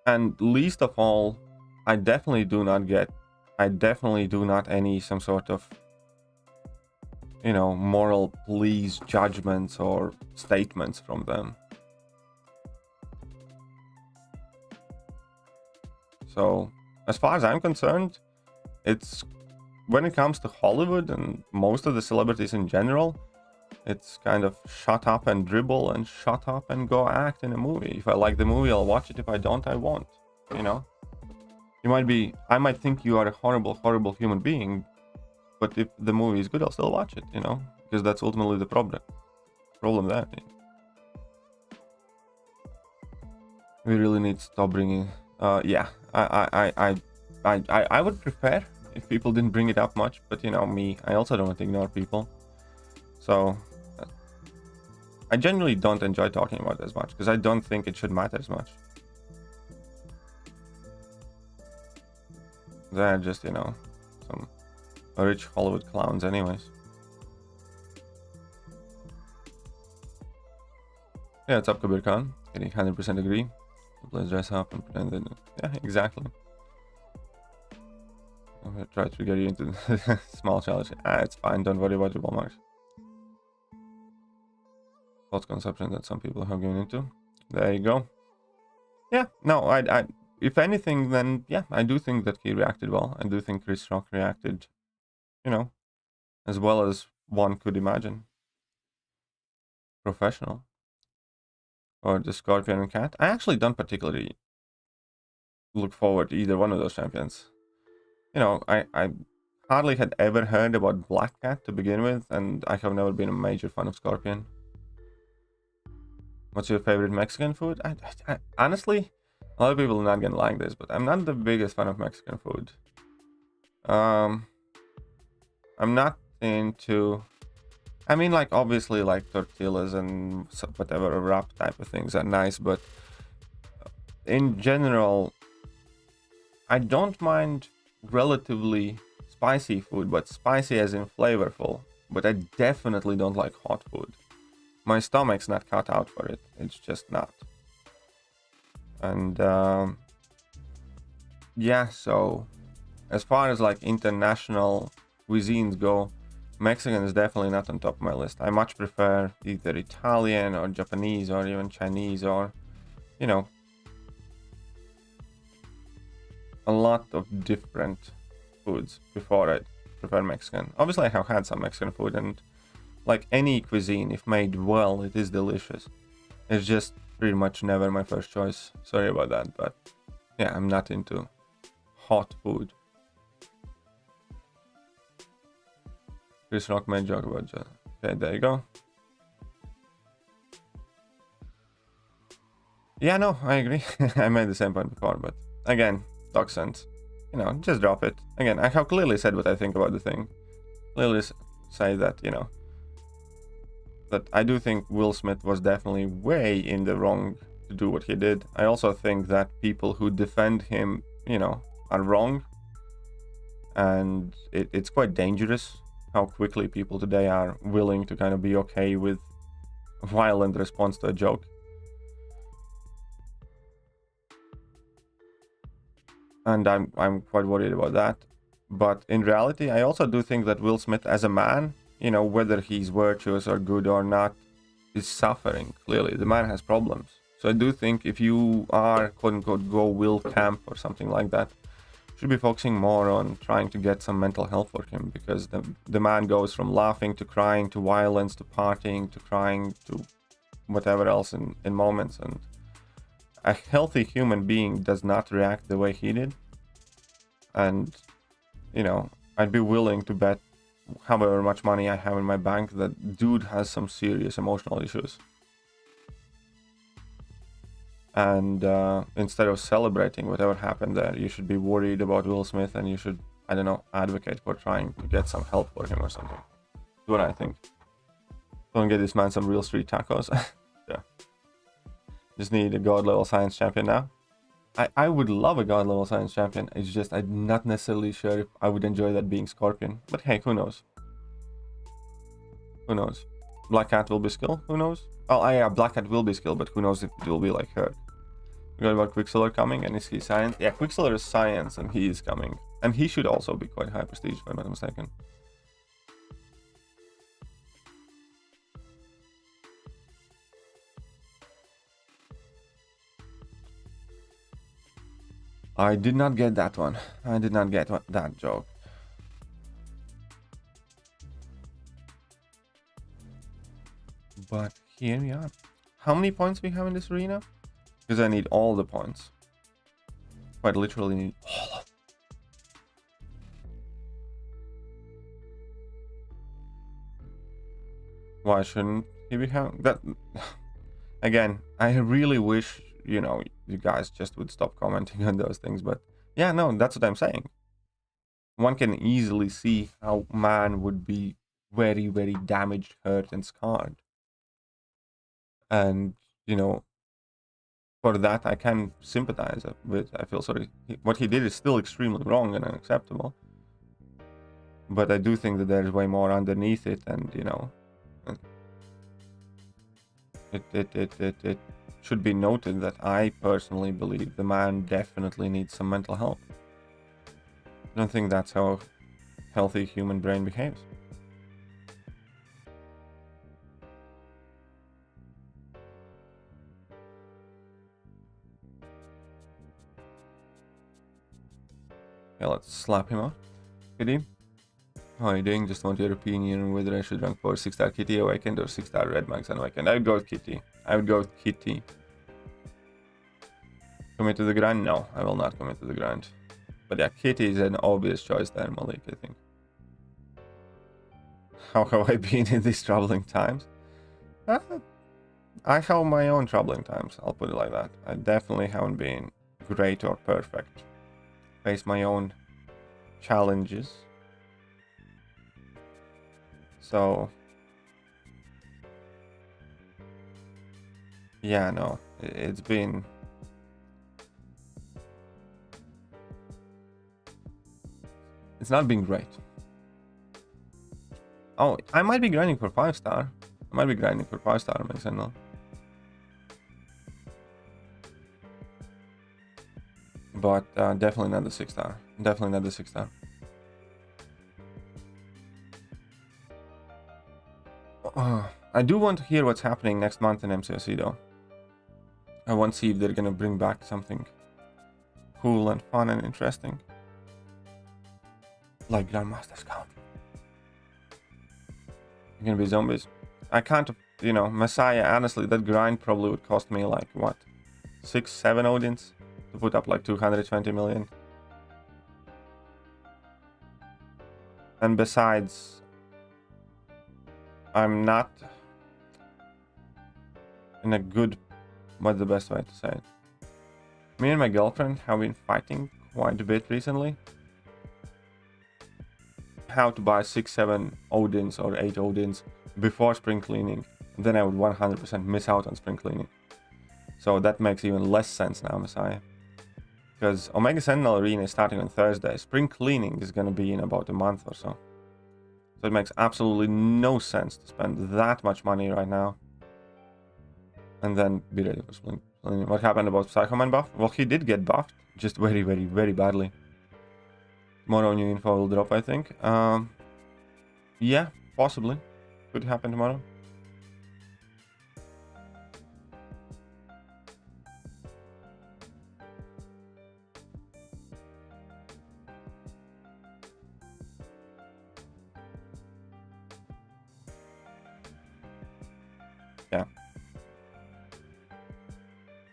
And least of all, I definitely do not any some sort of, you know, moral police judgments or statements from them. So, as far as I'm concerned, it's, when it comes to Hollywood and most of the celebrities in general, it's kind of shut up and dribble and shut up and go act in a movie. If I like the movie, I'll watch it. If I don't, I won't. You know? I might think you are a horrible, horrible human being, but if the movie is good, I'll still watch it, you know? Because that's ultimately the problem there. We really need to stop bringing... yeah, I would prefer if people didn't bring it up much, but, you know, me, I also don't want to ignore people. So... I genuinely don't enjoy talking about it as much, because I don't think it should matter as much. They're just, you know, some rich Hollywood clowns anyways. Yeah, it's up, Kabir Khan. Getting 100% agree. Let's dress up and pretend that... Yeah, exactly. I'm gonna try to get you into the small challenge. It's fine, don't worry about your ball marks. False conception that some people have given into. There you go. Yeah, no, I if anything, then yeah, I do think that he reacted well. I do think Chris Rock reacted, you know, as well as one could imagine. Professional. Or the Scorpion and Cat. I actually don't particularly look forward to either one of those champions. You know, I hardly had ever heard about Black Cat to begin with, and I have never been a major fan of Scorpion. What's your favorite Mexican food? I honestly, a lot of people are not gonna like this, but I'm not the biggest fan of Mexican food. I'm not into... I mean, like, obviously, like, tortillas and whatever wrap type of things are nice, but in general, I don't mind relatively spicy food, but spicy as in flavorful. But I definitely don't like hot food. My stomach's not cut out for it. It's just not. And yeah, so as far as like international cuisines go, Mexican is definitely not on top of my list. I much prefer either Italian or Japanese or even Chinese or, you know, a lot of different foods before I prefer Mexican. Obviously, I have had some Mexican food, and like any cuisine, if made well, it is delicious. It's just pretty much never my first choice. Sorry about that, but yeah, I'm not into hot food. Chris Rock made a joke about Joe. Okay, there you go. Yeah, no, I agree. I made the same point before, but again, Doxent, you know, just drop it. Again, I have clearly said what I think about the thing. Clearly say that, you know, that I do think Will Smith was definitely way in the wrong to do what he did. I also think that people who defend him, you know, are wrong. And it's quite dangerous how quickly people today are willing to kind of be okay with a violent response to a joke. And I'm quite worried about that. But in reality, I also do think that Will Smith as a man, you know, whether he's virtuous or good or not, is suffering. Clearly, the man has problems. So I do think if you are quote unquote go Will camp or something like that, you should be focusing more on trying to get some mental health for him, because the man goes from laughing to crying to violence to partying to crying to whatever else in moments. And a healthy human being does not react the way he did. And, you know, I'd be willing to bet however much money I have in my bank that dude has some serious emotional issues. And instead of celebrating whatever happened there, you should be worried about Will Smith, and you should, I don't know, advocate for trying to get some help for him or something. That's what I think. Go and get this man some real street tacos. Yeah. Just need a god level science champion now. I would love a god level science champion. It's just I'm not necessarily sure if I would enjoy that being Scorpion. But hey, who knows? Who knows? Black Cat will be skill. Who knows? Oh yeah, Black Cat will be skill, but who knows if it will be like her. We got about Quicksilver coming, and is he science? Yeah, Quicksilver is science, and he is coming. And he should also be quite high prestige, if I'm not mistaken. I did not get that one. I did not get that joke. But here we are. How many points we have in this arena? Because I need all the points. Quite literally need all of them. Why shouldn't he be having that? Again, I really wish, you know, you guys just would stop commenting on those things. But yeah, no, that's what I'm saying. One can easily see how man would be very, very damaged, hurt, and scarred. And, you know, for that I can sympathize with. I feel sorry. What he did is still extremely wrong and unacceptable. But I do think that there's way more underneath it, and, you know, it should be noted that I personally believe the man definitely needs some mental help. I don't think that's how a healthy human brain behaves. Okay, let's slap him out. Kitty, how are you doing? Just want your opinion on whether I should rank for 6-star Kitty Awakened or 6-star Red Max Unawakened. I would go with Kitty. I would go with Kitty. Commit to the grind? No, I will not commit to the grind. But yeah, Kitty is an obvious choice there, Malik, I think. How have I been in these troubling times? I have my own troubling times, I'll put it like that. I definitely haven't been great or perfect. Face my own challenges. So yeah, no, it's been it's not been great. Oh, I might be grinding for 5-star. I might be grinding for 5-star, makes sense, no? But definitely not the 6-star. Definitely not the 6-star. I do want to hear what's happening next month in MCOC though. I want to see if they're gonna bring back something cool and fun and interesting. Like Grandmaster's Count. You're gonna be zombies. I can't, you know, Messiah, honestly, that grind probably would cost me like, what? 6-7 Odins? To put up like 220 million. And besides, I'm not in a good, what's the best way to say it? Me and my girlfriend have been fighting quite a bit recently. have to buy 6-7 Odins or 8 Odins before spring cleaning, then I would 100% miss out on spring cleaning. So that makes even less sense now, Messiah. Because Omega Sentinel Arena is starting on Thursday. Spring cleaning is going to be in about a month or so. So it makes absolutely no sense to spend that much money right now. And then be ready for spring cleaning. What happened about Psycho Man buff? Well, he did get buffed. Just very, very, very badly. Tomorrow new info will drop, I think. Yeah, possibly. Could happen tomorrow. Yeah.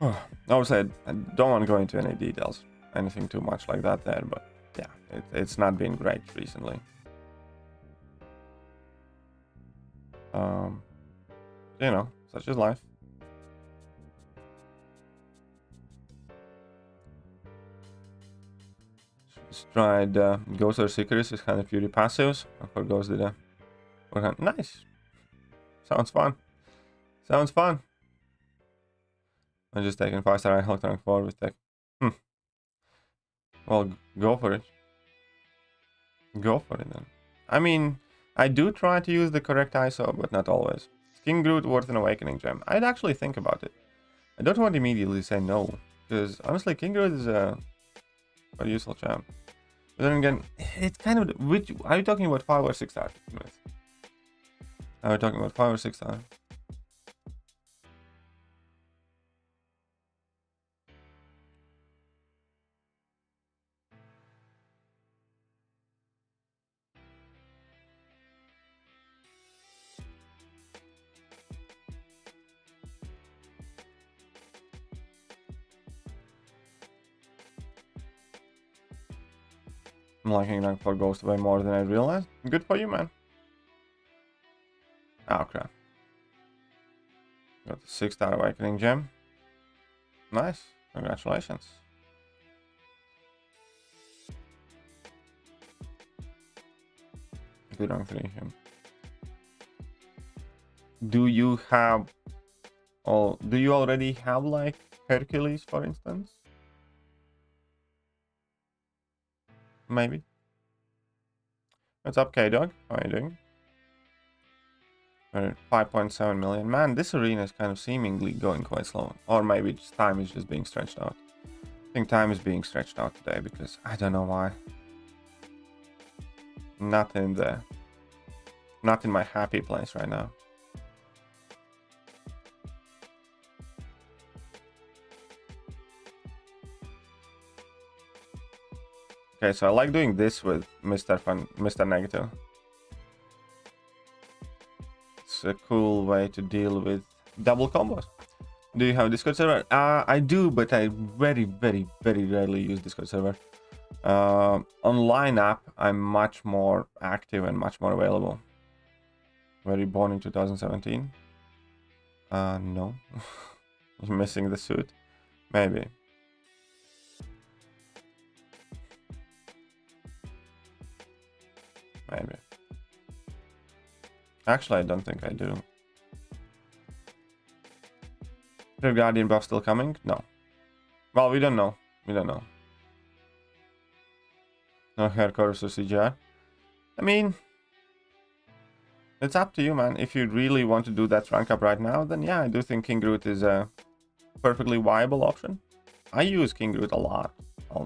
I would say I don't want to go into any details, anything too much like that there, but yeah, it's not been great recently. You know, such is life. Just tried Ghost or Sicarus is 100 Fury passives. Of course, Ghost did a 400. Nice. Sounds fun. Sounds fun. I'm just taking 5-star electronic forward with tech. Well, go for it. Go for it then. I mean, I do try to use the correct ISO, but not always. Is King Groot worth an awakening gem? I'd actually think about it. I don't want to immediately say no, because honestly, King Groot is a quite useful gem. But then again, it's kind of which are you talking about 5 or 6 star? Are we talking about 5 or 6 star? I'm liking rank 4 Ghost way more than I realized. Good for you, man. Oh, crap. Got the 6-star awakening gem. Nice. Congratulations. Good rank 3 him. Do you already have like Hercules, for instance? Maybe. What's up, K-Dog? How are you doing? 5.7 million. Man, this arena is kind of seemingly going quite slow. Or maybe just time is just being stretched out. I think time is being stretched out today because I don't know why. Not in my happy place right now. Okay, so I like doing this with Mr. Negative. It's a cool way to deal with double combos. Do you have a Discord server? I do, but I very, very, very rarely use Discord server. Online app, I'm much more active and much more available. Were you born in 2017? No. You're missing the suit? Maybe. Maybe. Actually, I don't think I do. Is Guardian buff still coming? No. Well, we don't know. We don't know. No haircut or CGI. I mean, it's up to you, man. If you really want to do that rank up right now, then yeah, I do think King Groot is a perfectly viable option. I use King Groot a lot.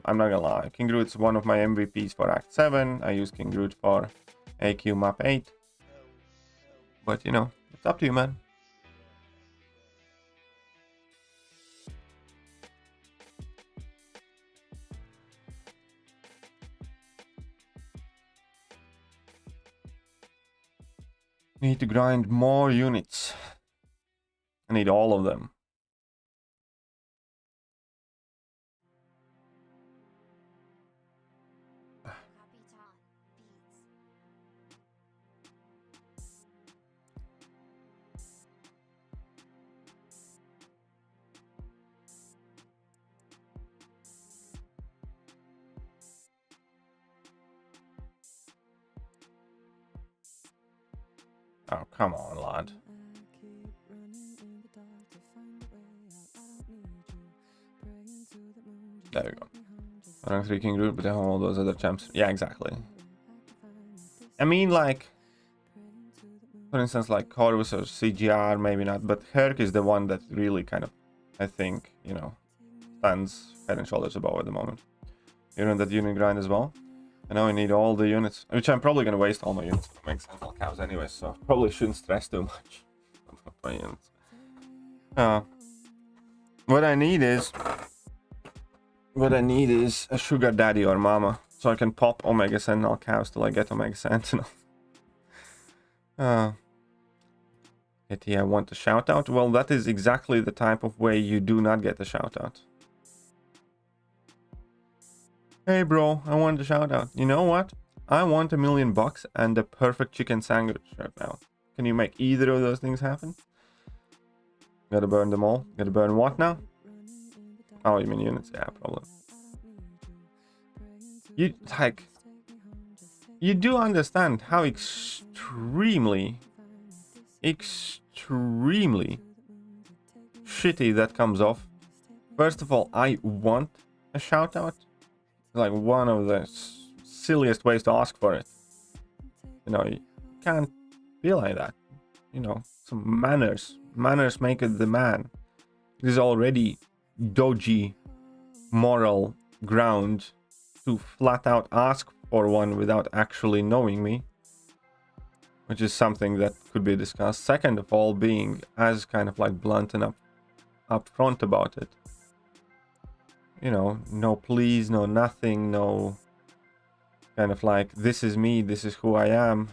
I'm not gonna lie. King Groot's one of my MVPs for Act 7. I use King Groot for AQ Map 8. But, you know, it's up to you, man. Need to grind more units. I need all of them. Oh, come on, lad. There we go. Rank 3 King group, but they have all those other champs. Yeah, exactly. I mean, like, for instance, like Corvus or CGR, maybe not, but Herc is the one that really kind of, I think, you know, stands head and shoulders above at the moment. You're on that unit grind as well. I know I need all the units, which I'm probably going to waste all my units to make central cows anyway, so probably shouldn't stress too much about my units. What I need is a sugar daddy or mama, so I can pop Omega Sentinel cows till I get Omega Sentinel. I want a shout out. Well, that is exactly the type of way you do not get a shout out. Hey bro, I want a shout out. You know what? I want $1 million and a perfect chicken sandwich right now. Can you make either of those things happen? Gotta burn them all. Gotta burn what now? Oh, you mean units? Yeah, probably. You do understand how extremely shitty that comes off. First of all, I want a shout out. Like one of the silliest ways to ask for it. You know, you can't be like that. You know, some manners. Manners make it the man. It is already dodgy moral ground to flat out ask for one without actually knowing me, which is something that could be discussed. Second of all, being as kind of like blunt and up front about it. You know, no please, no nothing, no kind of like, this is me, this is who I am.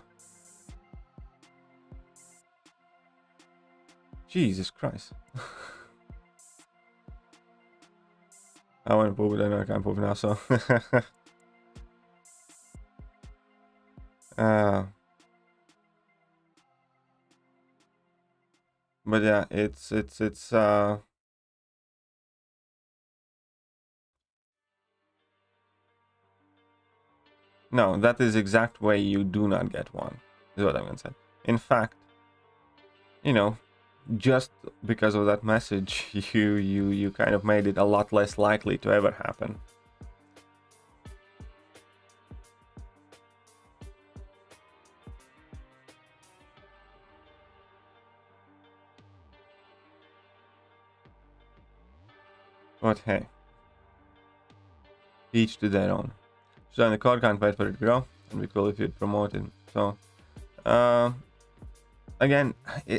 Jesus Christ. I want to poop, but I know I can't poop now, so. But yeah, it's no, that is the exact way you do not get one, is what I'm gonna say. In fact, you know, just because of that message, you kind of made it a lot less likely to ever happen. But hey, each to their own. So the card can't wait for it to grow, and be cool if you'd promote it. So, again,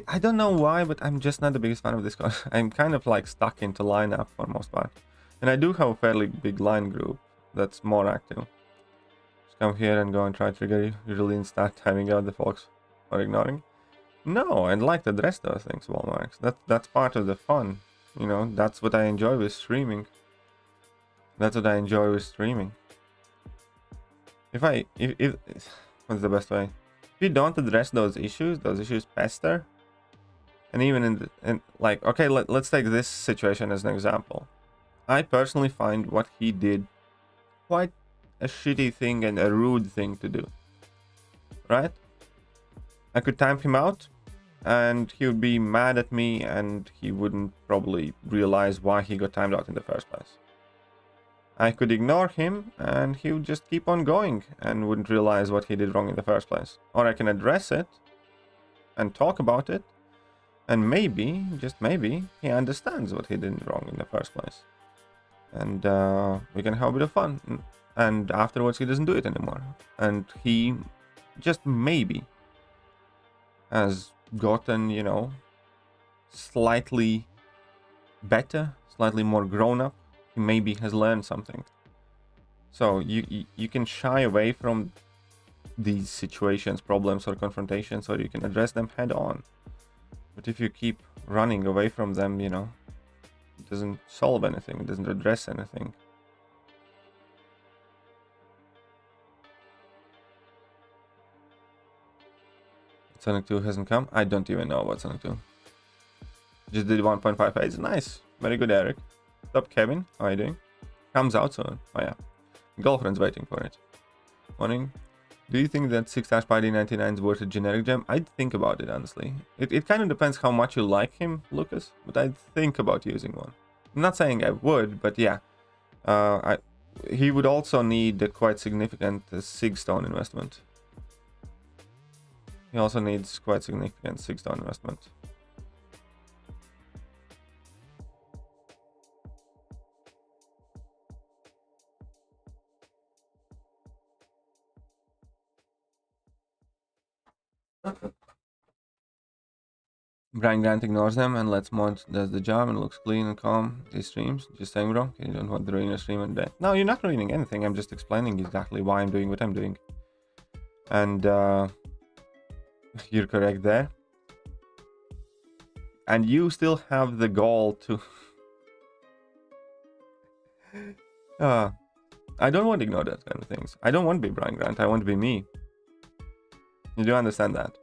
I don't know why, but I'm just not the biggest fan of this card. I'm kind of like stuck into lineup for most part, and I do have a fairly big line group that's more active. Just come here and go and try trigger you. Usually start timing out the folks or ignoring. No, I'd like to address those things, Walmarks. That's part of the fun. You know, that's what I enjoy with streaming. That's what I enjoy with streaming. If what's the best way? If you don't address those issues pester. And even like, okay, let's take this situation as an example. I personally find what he did quite a shitty thing and a rude thing to do. Right? I could time him out, and he would be mad at me, and he wouldn't probably realize why he got timed out in the first place. I could ignore him, and he would just keep on going, and wouldn't realize what he did wrong in the first place. Or I can address it, and talk about it, and maybe, just maybe, he understands what he did wrong in the first place. And we can have a bit of fun. And afterwards he doesn't do it anymore. And he just maybe has gotten, you know, slightly better, slightly more grown up. He maybe has learned something. So you can shy away from these situations, problems or confrontations, or you can address them head on. But if you keep running away from them, you know, it doesn't solve anything, it doesn't address anything. Sonic 2 hasn't come. I don't even know about Sonic 2. Just did 1.58. Nice. Very good, Eric. Stop, Kevin. How are you doing? Comes out soon. Oh yeah. Girlfriend's waiting for it. Morning. Do you think that 6-Spidey99 is worth a generic gem? I'd think about it, honestly. It kind of depends how much you like him, Lucas, but I'd think about using one. I'm not saying I would, but yeah. He would also need a quite significant Sig Stone investment. He also needs quite significant Sig Stone investment. Brian Grant ignores them and lets Mod does the job and looks clean and calm. He streams. Just saying, bro. Okay, you don't want to ruin your stream and day. No, you're not ruining anything. I'm just explaining exactly why I'm doing what I'm doing. And you're correct there. And you still have the goal to... I don't want to ignore that kind of things. I don't want to be Brian Grant. I want to be me. You do understand that?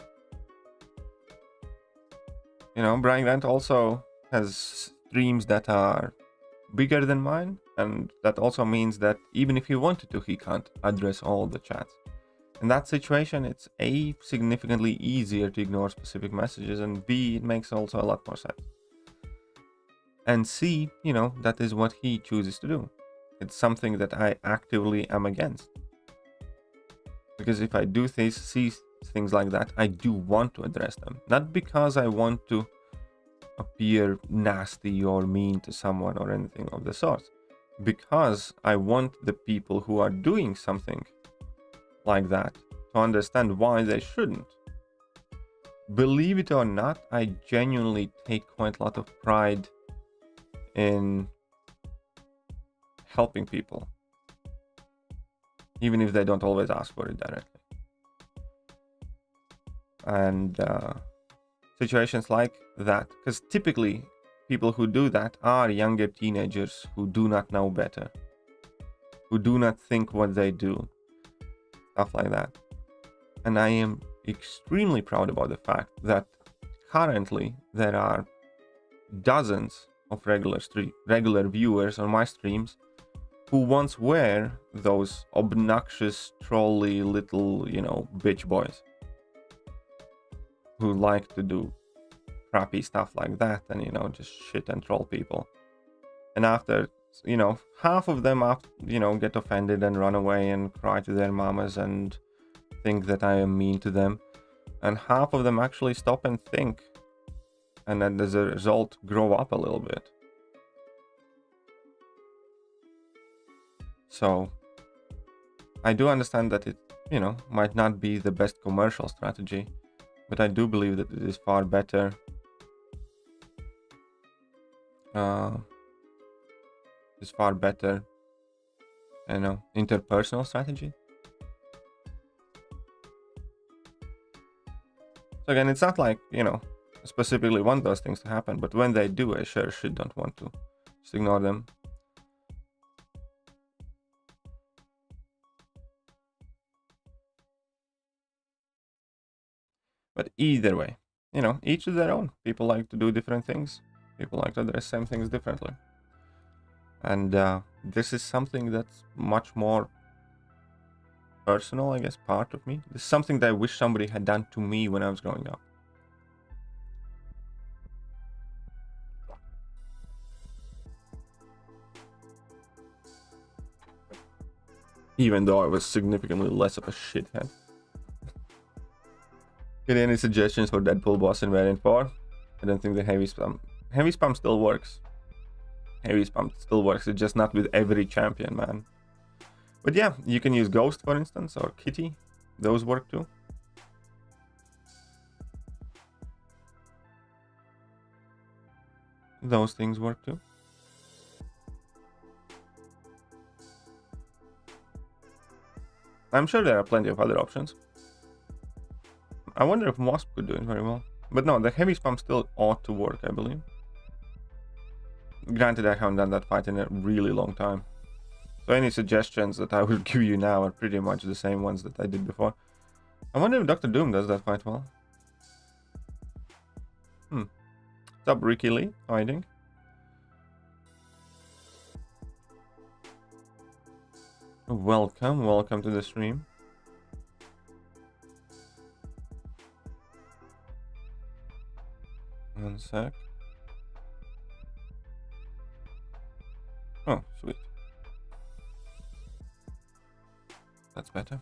You know, Brian Grant also has streams that are bigger than mine, and that also means that even if he wanted to, he can't address all the chats. In that situation, it's A, significantly easier to ignore specific messages, and B, it makes also a lot more sense. And C, you know, that is what he chooses to do. It's something that I actively am against. Because if I do see things like that, I do want to address them. Not because I want to appear nasty or mean to someone or anything of the sort. Because I want the people who are doing something like that to understand why they shouldn't. Believe it or not, I genuinely take quite a lot of pride in helping people, even if they don't always ask for it directly. And situations like that, because typically people who do that are younger teenagers who do not know better, who do not think what they do, stuff like that. And I am extremely proud about the fact that currently there are dozens of regular viewers on my streams who once were those obnoxious, trolly little, you know, bitch boys who like to do crappy stuff like that and, you know, just shit and troll people. And after, you know, half of them, you know, get offended and run away and cry to their mamas and think that I am mean to them. And half of them actually stop and think. And then as a result, grow up a little bit. So I do understand that it, you know, might not be the best commercial strategy, but I do believe that it is far better. Is far better, you know, interpersonal strategy. So again, it's not like, you know, specifically want those things to happen, but when they do, I sure shit don't want to. Just ignore them. But either way, you know, each to their own. People like to do different things. People like to address same things differently. And this is something that's much more personal, I guess, part of me. This is something that I wish somebody had done to me when I was growing up. Even though I was significantly less of a shithead. Get any suggestions for Deadpool boss in variant 4? I don't think the heavy spam still works. Heavy spam still works, it's just not with every champion, man. But yeah, you can use Ghost, for instance, or Kitty. Those work too. Those things work too. I'm sure there are plenty of other options. I wonder if Wasp could do it very well. But no, the heavy spam still ought to work, I believe. Granted, I haven't done that fight in a really long time. So any suggestions that I will give you now are pretty much the same ones that I did before. I wonder if Dr. Doom does that fight well. What's up, Ricky Lee? How are you doing? Welcome to the stream. 1 sec. Oh, sweet. That's better.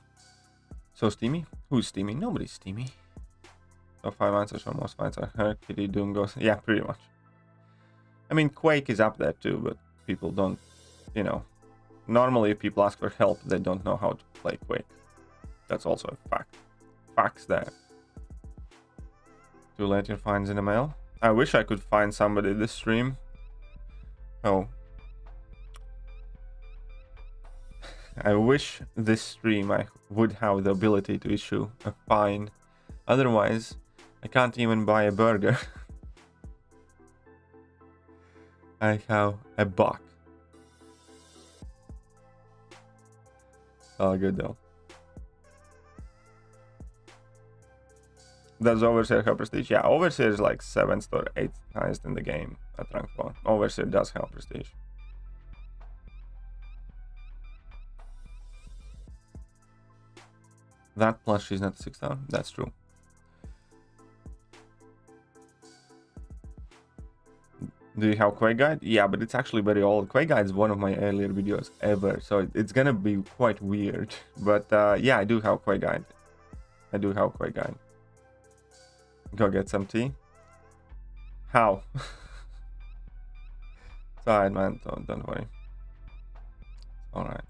So steamy? Who's steamy? Nobody's steamy. So 5 answers for most fights are Thekiryu, Doom Ghost. Yeah, pretty much. I mean, Quake is up there too, but people don't, you know. Normally, if people ask for help, they don't know how to play Quake. That's also a fact. Facts there. Too late, your finds in the mail. I wish I could find somebody this stream. Oh. I wish this stream I would have the ability to issue a fine. Otherwise, I can't even buy a burger. I have a buck. Oh, good though. Does Overseer have prestige? Yeah, Overseer is like 7th or 8th highest in the game at rank 4. Overseer does have prestige. That plus she's not a 6-star. That's true. Do you have Quake Guide? Yeah, but it's actually very old. Quake Guide is one of my earlier videos ever, so it's gonna be quite weird. But yeah, I do have Quake Guide. I do have Quake Guide. Go get some tea. How? It's alright, man. Don't worry. Alright.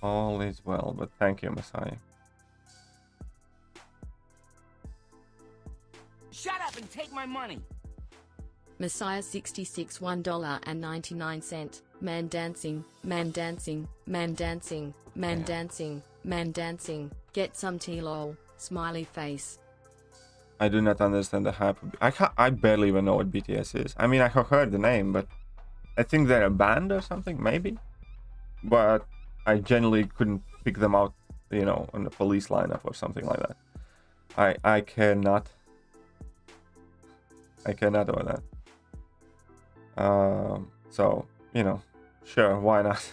All is well, but thank you, Messiah. Shut up and take my money. Messiah 66 $1.99. Man dancing, man dancing, man dancing, man dancing, man dancing. Get some tea lol. Smiley face. I do not understand the hype. I barely even know what BTS is. I mean, I have heard the name, but I think they're a band or something, maybe. But I generally couldn't pick them out, you know, on the police lineup or something like that. I cannot. I cannot do that. So, you know, sure, why not?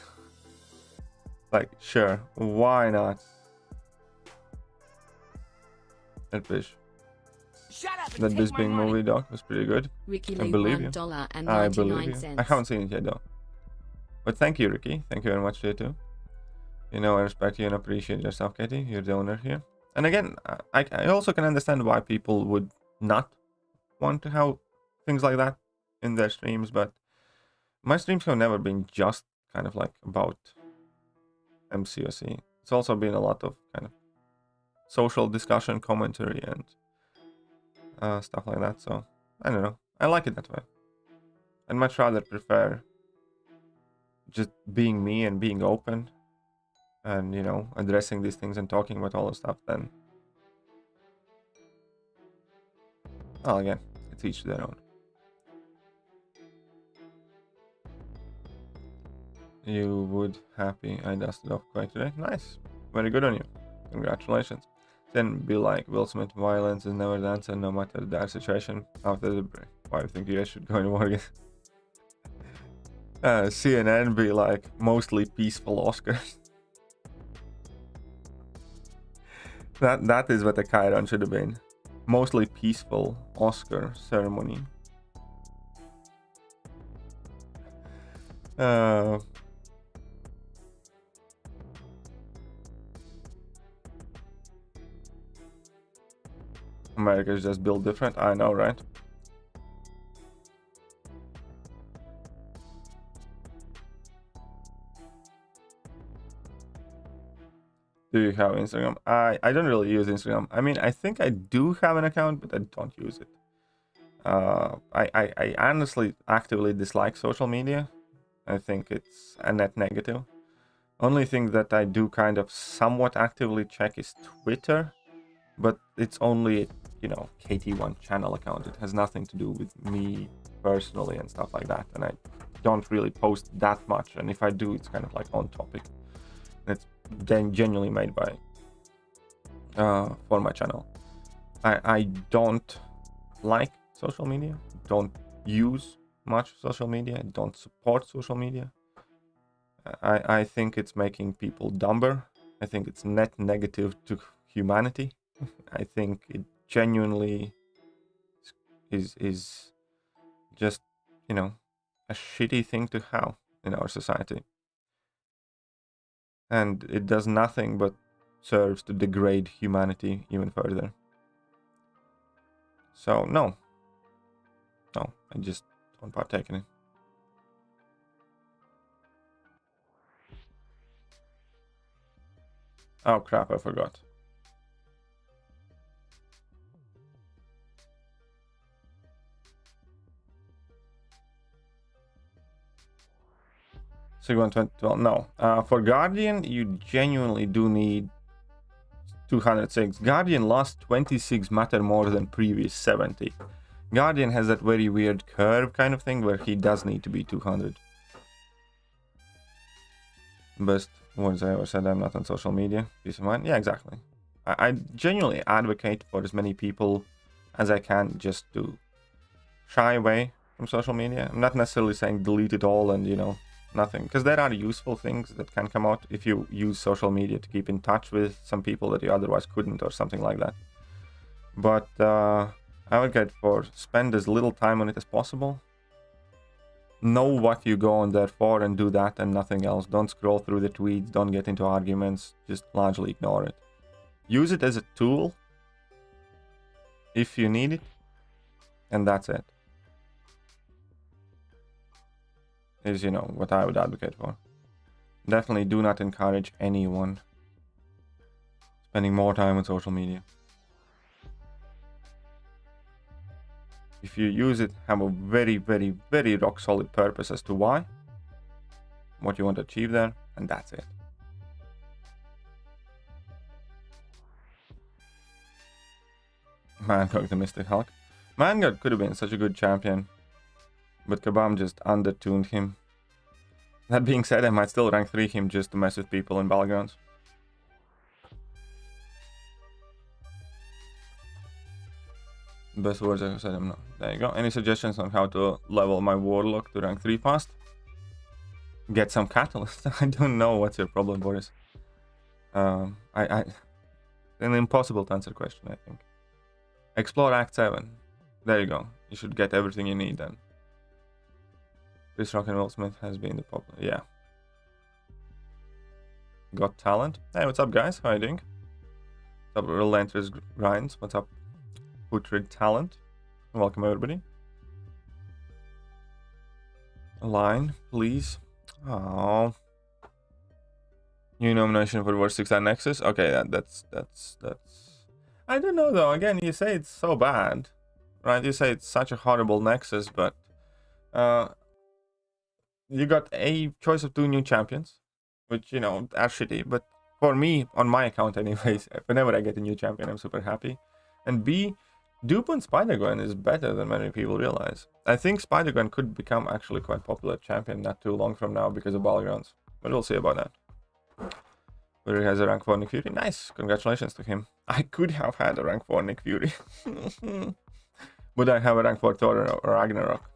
Like, sure, why not? That fish. Shut up and That take this my being money. movie doc was pretty good. Ricky I Lee believe you. I believe you. $1.99. I haven't seen it yet though. But thank you, Ricky. Thank you very much to you too. You know, I respect you and appreciate yourself, Katie. You're the owner here. And again, I also can understand why people would not want to have things like that in their streams, but my streams have never been just kind of like about MCOC. It's also been a lot of kind of social discussion, commentary, and stuff like that. So I don't know. I like it that way. I'd much rather prefer just being me and being open and, you know, addressing these things and talking about all the stuff than... Well, again, it's each their own. You would happy I dusted off Quake today. Nice. Very good on you. Congratulations. Then be like, Will Smith, violence is never the answer, no matter the situation. After the break, why do you think you guys should go in Morgan? CNN be like, mostly peaceful Oscars. that is what the Chiron should have been. Mostly peaceful Oscar ceremony. America's just built different. I know, right? Do you have Instagram? I don't really use Instagram. I mean, I think I do have an account, but I don't use it. I honestly actively dislike social media. I think it's a net negative. Only thing that I do kind of somewhat actively check is Twitter, but it's only, you know, KT1 channel account. It has nothing to do with me personally and stuff like that. And I don't really post that much. And if I do, it's kind of like on topic. And it's genuinely made by for my channel. I don't like social media. Don't use much social media. Don't support social media. I think it's making people dumber. I think it's net negative to humanity. I think it genuinely is just, you know, a shitty thing to have in our society. And it does nothing but serves to degrade humanity even further. So, no, I just don't partake in it. Oh crap, I forgot. So you want 2012? No. For Guardian, you genuinely do need 206. Guardian lost 26 matter more than previous 70. Guardian has that very weird curve kind of thing where he does need to be 200. Best words I ever said, I'm not on social media. Peace of mind. Yeah, exactly. I genuinely advocate for as many people as I can just to shy away from social media. I'm not necessarily saying delete it all and, you know, nothing, because there are useful things that can come out if you use social media to keep in touch with some people that you otherwise couldn't, or something like that. But I would get for spend as little time on it as possible. Know what you go on there for and do that and nothing else. Don't scroll through the tweets, don't get into arguments, just largely ignore it. Use it as a tool if you need it, and that's it. Is, you know, what I would advocate for. Definitely do not encourage anyone spending more time on social media. If you use it, have a very, very, very rock solid purpose as to why, what you want to achieve there, and that's it. Mangog the Mystic Hulk. Mangog could have been such a good champion, but Kabam just undertuned him. That being said, I might still rank 3 him just to mess with people in Battlegrounds. Best words I said, I'm not. There you go. Any suggestions on how to level my Warlock to rank 3 fast? Get some catalyst. I don't know what's your problem, Boris. An impossible to answer question, I think. Explore Act 7. There you go. You should get everything you need then. Chris Rock and Will Smith has been the popular. Yeah. Got Talent. Hey, what's up, guys? How are you doing? What's up, Relentless Grinds? What's up, Putrid Talent? Welcome, everybody. A line, please. Oh. New nomination for the worst 6-star Nexus? Okay, that's... I don't know, though. Again, you say it's so bad. Right? You say it's such a horrible Nexus, but... you got a choice of 2 new champions, which, you know, are shitty, but for me, on my account anyways, whenever I get a new champion, I'm super happy. And B, Dupe on Spider-Gwen is better than many people realize. I think Spider-Gwen could become actually quite popular champion not too long from now because of Battlegrounds, but we'll see about that. Where he has a rank 4 Nick Fury. Nice, congratulations to him. I could have had a rank 4 Nick Fury. Would I have a rank 4 Thor or Ragnarok?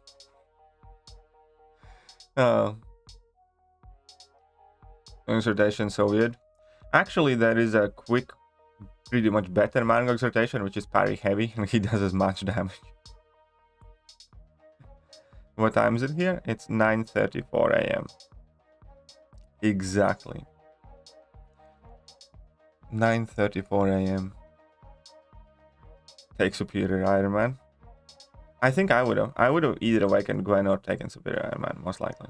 Exhortation so weird. Actually, there is a quick, pretty much better Mangog exhortation, which is parry heavy, and he does as much damage. What time is it here? It's 9:34 AM. Exactly. 9:34 AM. Take Superior Iron Man. I think I would have. I would have either awakened Gwen or taken Superior Iron Man, most likely.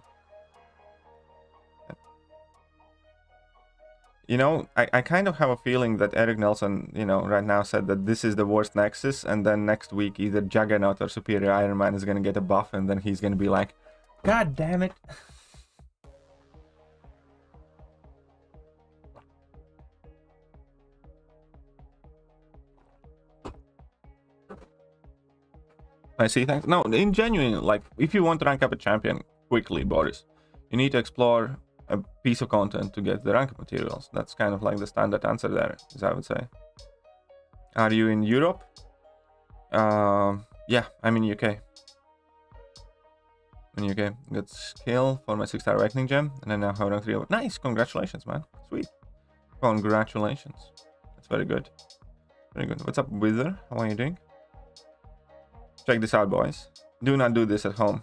You know, I kind of have a feeling that Eric Nelson, you know, right now said that this is the worst Nexus, and then next week either Juggernaut or Superior Iron Man is going to get a buff, and then he's going to be like, God damn it. I see, thanks. No, in genuine, like, if you want to rank up a champion quickly, Boris, you need to explore a piece of content to get the rank materials. That's kind of like the standard answer there, as I would say. Are you in Europe? Yeah, I'm in UK. In UK. Got skill for my 6-star Awakening gem, and I now have rank 3. Nice, congratulations, man. Sweet. Congratulations. That's very good. Very good. What's up, Wither? How are you doing? Check this out, boys. Do not do this at home.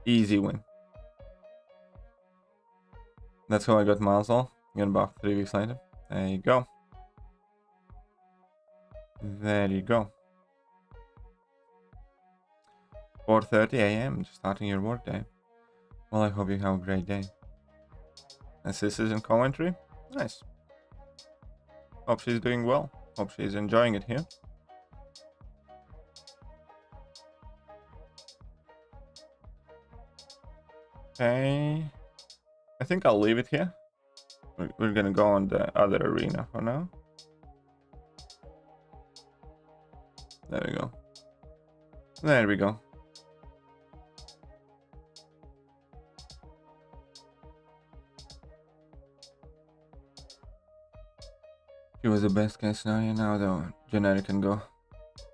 Easy win. That's how I got Mazel. Get back 3 weeks later. There you go. There you go. 4:30 a.m. starting your work day. Well, I hope you have a great day. And this is in commentary. Nice. Hope she's doing well. Hope she's enjoying it here. Okay. I think I'll leave it here. We're gonna go on the other arena for now. There we go. There we go. It was the best case scenario. Now the generic can go.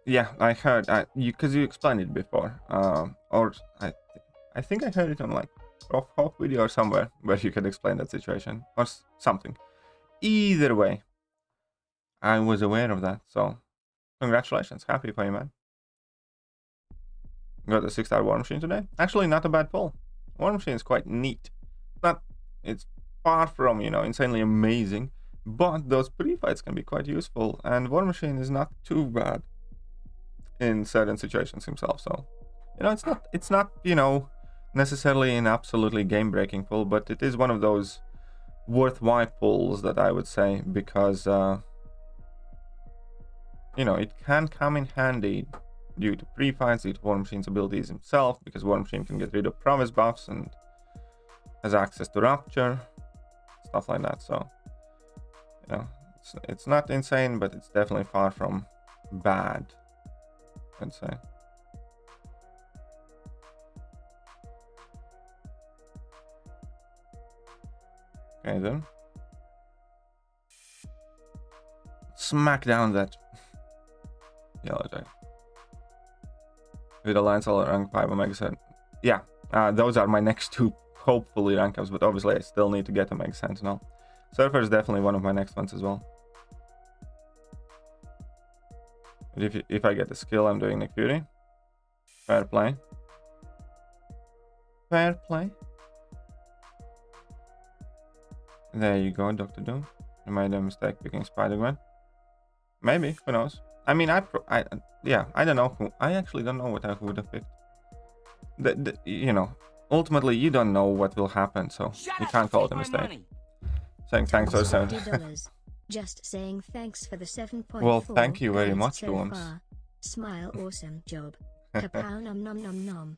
Yeah, I heard. Because you explained it before. Or I think I heard it on like Prof Hawk video or somewhere where you could explain that situation or something. Either way, I was aware of that. So congratulations, happy for you, man. Got a 6-star War Machine today. Actually, not a bad pull. War Machine is quite neat. It's far from, you know, insanely amazing. But those pre-fights can be quite useful, and War Machine is not too bad in certain situations himself. So, you know, it's not, you know, necessarily an absolutely game-breaking pull, but it is one of those worthwhile pulls that I would say, because you know, it can come in handy due to pre-fights, due to War Machine's abilities himself, because War Machine can get rid of promise buffs and has access to Rapture, stuff like that. So, you know, it's not insane, but it's definitely far from bad, I'd say. Okay then. Smack down that yellow die. With Alliance all rank 5 Omega Sentinel. Yeah, those are my next 2 hopefully rank ups, but obviously I still need to get Omega Sentinel. Surfer is definitely one of my next ones as well. But if I get the skill, I'm doing Nick Fury. Fair play. Fair play. There you go, Dr. Doom. You made a mistake picking Spider-Man. Maybe, who knows? I mean, I don't know who. I actually don't know what I would have picked. You know, ultimately, you don't know what will happen, so you can't call it a mistake. Saying thanks or something. Just saying thanks for the 7.4. Well, thank you very much, so Dorms. far. Smile, awesome job. Kapow nom nom nom nom.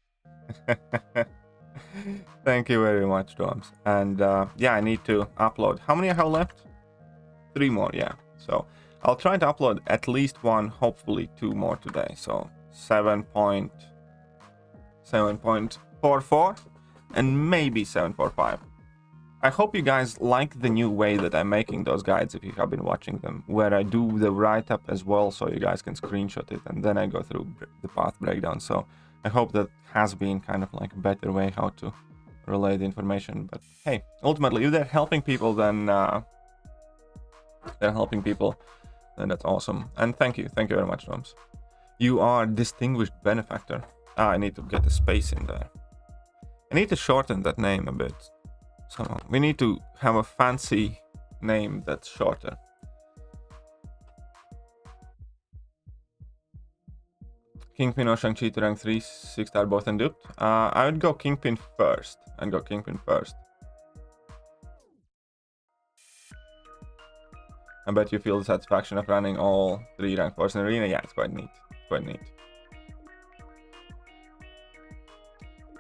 Thank you very much, Dorms. And yeah, I need to upload. How many I have left? 3 more, yeah. So I'll try to upload at least 1, hopefully 2 more today. So 7.44 and maybe 7.45. I hope you guys like the new way that I'm making those guides, if you have been watching them, where I do the write-up as well, so you guys can screenshot it, and then I go through the path breakdown. So I hope that has been kind of like a better way how to relay the information. But hey, ultimately, if they're helping people, then that's awesome. And thank you very much, Roms. You are distinguished benefactor. I need to get the space in there. I need to shorten that name a bit. So we need to have a fancy name that's shorter. Kingpin or Shang-Chi to rank 3, 6-star both and duped. I would go Kingpin first. I bet you feel the satisfaction of running all 3 rank 4s in arena. Yeah, it's quite neat.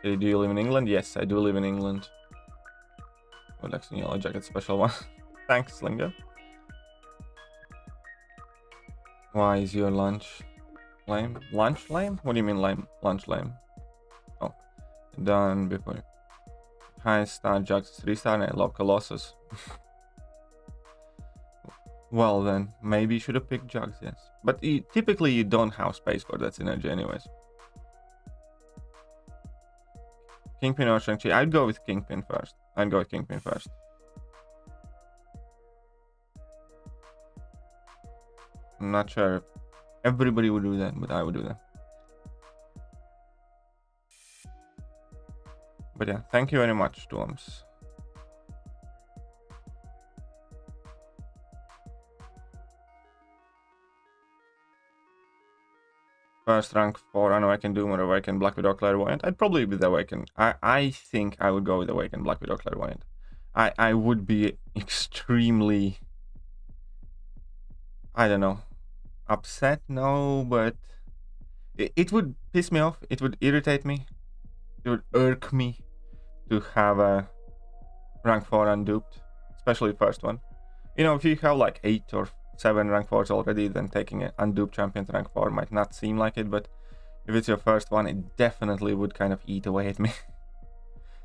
Do you live in England? Yes, I do live in England. Would like some yellow jacket special one. Thanks, Slinger. Why is your lunch lame? Lunch lame? What do you mean lame? Lunch lame. Oh, done before. High star Jugs 3-star and I love Colossus. Well then, maybe you should have picked Jugs, yes. But typically you don't have space for that synergy anyways. Kingpin or Shang-Chi? I'd go with Kingpin first. I'm not sure if everybody would do that, but I would do that. But yeah, thank you very much, Storms. First rank 4 Unawakened Doom or Awakened Black Widow Clairvoyant. I'd probably be the Awakened. I think I would go with Awakened Black Widow Clairvoyant. I would be extremely, I don't know, upset? No, but it would piss me off. It would irritate me. It would irk me to have a rank 4 unduped, especially first one. You know, if you have like 8 or 7 rank 4s already, then taking an unduped champion to rank 4 might not seem like it, but if it's your first one, it definitely would kind of eat away at me.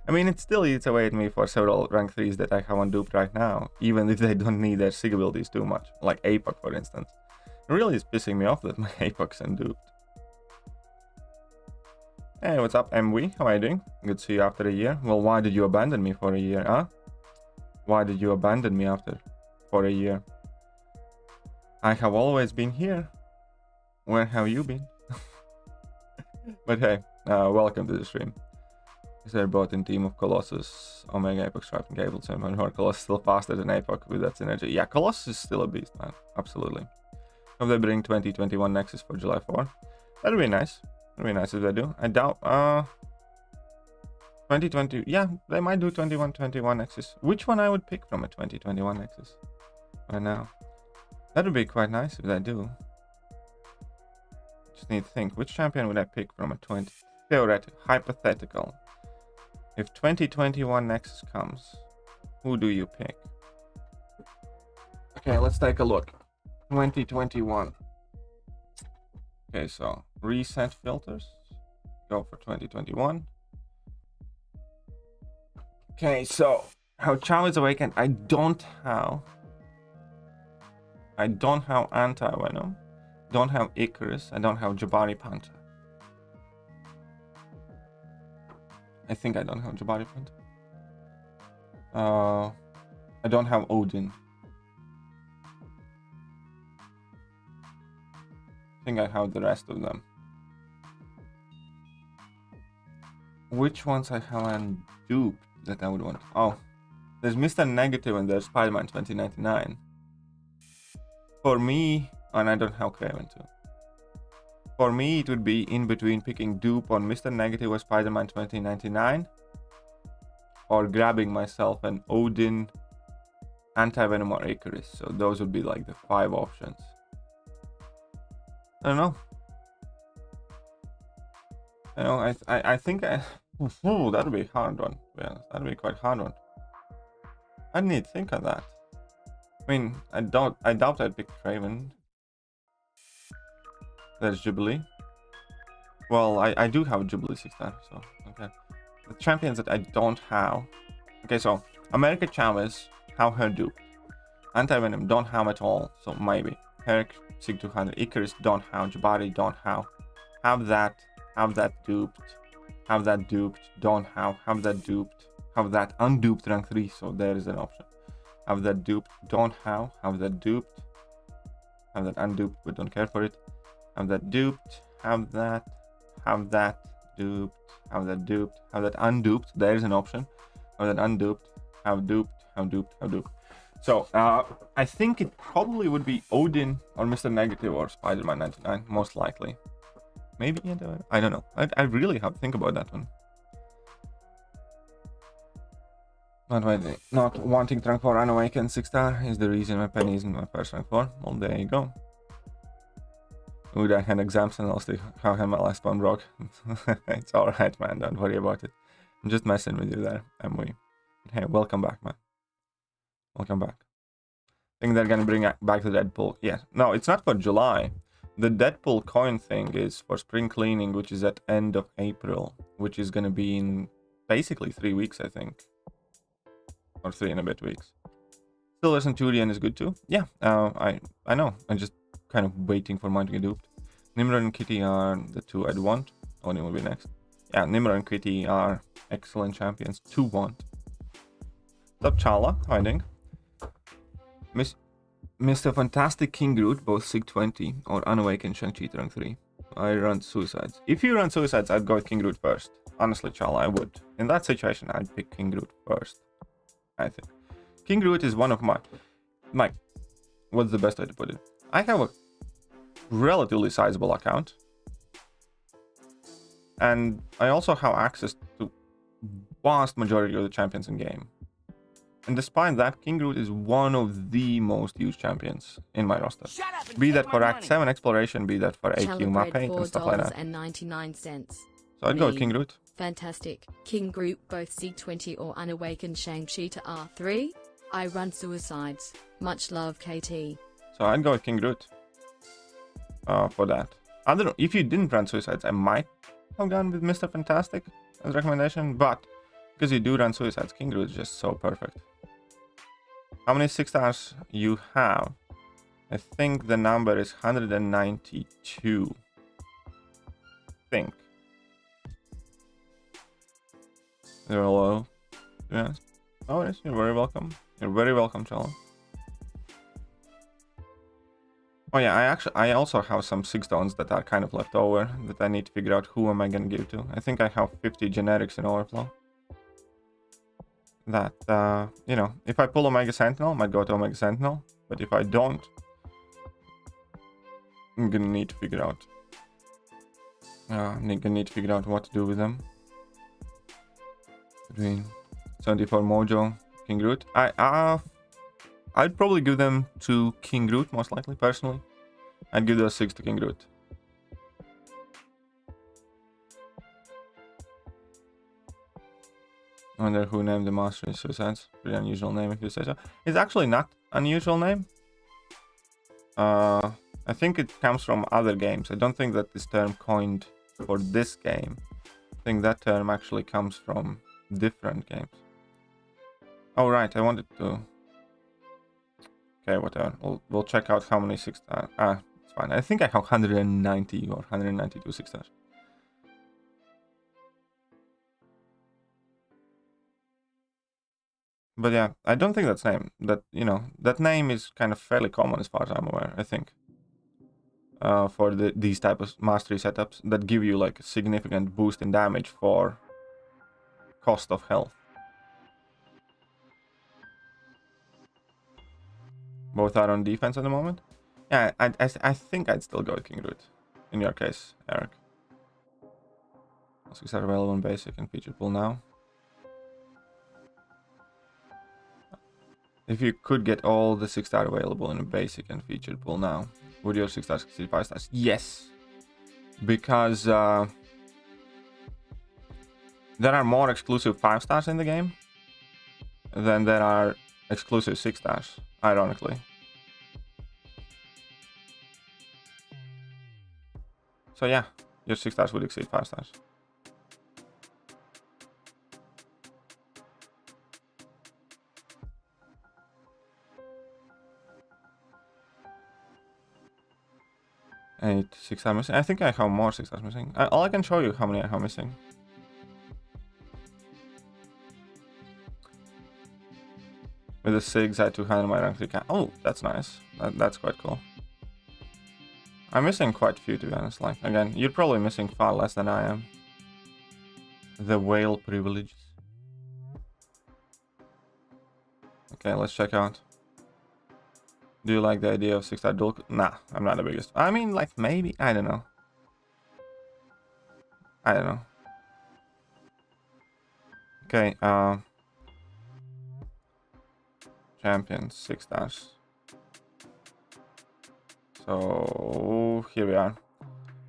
I mean, it still eats away at me for several rank 3s that I have unduped right now, even if they don't need their SIG abilities too much, like APOC for instance. It really is pissing me off that my APOC's unduped. Hey, what's up, MW? How are you doing? Good to see you after a year. Well, why did you abandon me for a year, huh? Why did you abandon me for a year? I have always been here. Where have you been? But hey, welcome to the stream. Is there both in team of Colossus, Omega, Apex, Stripe, and Gable, same and Colossus still faster than Apex with that synergy? Yeah, Colossus is still a beast, man. Absolutely. Hope they bring 2021 Nexus for July 4. That'd be nice. That'd be nice if they do. I doubt 2020, yeah, they might do 21 Nexus. Which one I would pick from a 2021 Nexus? Right now. That would be quite nice if they do. Just need to think, which champion would I pick from a theoretical, hypothetical? If 2021 Nexus comes, who do you pick? Okay, let's take a look. 2021. Okay, so reset filters. Go for 2021. Okay, so how Chow is awakened, I don't have Anti-Venom, don't have Icarus, I don't have Jabari Panther. I think I don't have Jabari Panther. I don't have Odin. I think I have the rest of them. Which ones I have unduped that I would want? Oh, there's Mr. Negative and there's Spider-Man 2099. For me, and I don't have Craven too. For me, it would be in between picking dupe on Mr. Negative or Spider-Man 2099, or grabbing myself an Odin, Anti-Venom, or Icarus. So those would be like the 5 options. I don't know. You know, I think that would be a hard one. Yeah, that'd be quite hard one. I need to think of that. I mean, I doubt I'd pick Craven. There's Jubilee. Well, I do have Jubilee 6-star, so okay. The champions that I don't have. Okay, so America Chavez, have her duped. Anti-Venom don't have at all, so maybe. Herc, Sig 200, Icarus don't have, Jabari don't have. Have that duped. Have that duped, don't have that duped. Have that unduped rank 3, so there is an option. Have that duped, don't have that duped. Have that unduped, but don't care for it. Have that duped, have that duped, have that duped, have that unduped, there is an option. Have that unduped, have duped, have duped, have duped. So, I think it probably would be Odin or Mr. Negative or Spider-Man 99, most likely. Maybe, I don't know. I really have to think about that one. Not wanting rank 4 Unawakened 6-star is the reason my penny isn't my first rank 4. Well, there you go. Would I had exams and I'll still have my last spawn broke. It's alright, man. Don't worry about it. I'm just messing with you there, MW. Hey, welcome back, man. Welcome back. I think they're gonna bring back the Deadpool. Yeah, no, it's not for July. The Deadpool coin thing is for spring cleaning, which is at end of April, which is gonna be in basically 3 weeks, I think. Or 3 and a bit weeks. Silver Centurion is good too. Yeah, I know. I'm just kind of waiting for mine to get duped. Nimrod and Kitty are the 2 I'd want. Oni will be next. Yeah, Nimrod and Kitty are excellent champions to want. What's up, Chala? How are you doing? Mr. Fantastic King Groot, both Sig 20 or Unawakened Shang-Chi rank 3. I run Suicides. If you run Suicides, I'd go with King Groot first. Honestly, Chal, I would. In that situation, I'd pick King Groot first. I think. King Groot is one of my... What's the best way to put it? I have a relatively sizable account. And I also have access to vast majority of the champions in game. And despite that, King Groot is one of the most used champions in my roster. Be that for Act 7 exploration, be that for AQ map 8 and stuff like that. $4.99. So I'd go with King Groot. Fantastic. King Groot, both C20 or Unawakened Shang-Chi to R3. I run Suicides. Much love, KT. So I'd go with King Groot. For that. I don't know. If you didn't run Suicides, I might have gone with Mr. Fantastic as a recommendation. But because you do run Suicides, King Groot is just so perfect. How many 6 stars you have? I think the number is 192. They're low. Yes. Oh, yes. You're very welcome. You're very welcome, Chels. Oh yeah, I also have some 6 stones that are kind of left over that I need to figure out who am I gonna give to. I think I have 50 generics in overflow. That, you know, if I pull Omega Sentinel, I might go to Omega Sentinel. But if I don't, I'm gonna need to figure out. I'm gonna need to figure out what to do with them. Between 74 Mojo, King Groot. I'd probably give them to King Groot, most likely, personally. I'd give those 6 to King Groot. I wonder who named the master Suicides. Pretty unusual name if you say so. It's actually not unusual name. I think it comes from other games. I don't think that this term coined for this game. I think that term actually comes from different games. Oh right, I wanted to... Okay, whatever. We'll check out how many 6 stars. It's fine. I think I have 190 or 192 6 stars. But yeah, I don't think that's name. That, you know, that name is kind of fairly common as far as I'm aware, I think. For these type of mastery setups that give you like a significant boost in damage for cost of health. Both are on defense at the moment. Yeah, I think I'd still go with King Groot. In your case, Eric. 6 are available in basic and feature pool now. If you could get all the 6 star available in a basic and featured pool now, would your 6 stars exceed 5 stars? Yes. Because there are more exclusive 5 stars in the game than there are exclusive 6 stars, ironically. So yeah, your 6 stars would exceed 5 stars. Eight 6 stars missing. I think I have more 6 stars missing. All I can show you how many I have missing. With the 6 at 200 my rank 3 can. Oh, that's nice. That's quite cool. I'm missing quite a few, to be honest. Like, again, you're probably missing far less than I am. The whale privileges. Okay, let's check out. Do you like the idea of 6 star dual? Nah, I'm not the biggest. I mean, like, maybe. I don't know. I don't know. Okay, champions, 6 stars. So, here we are.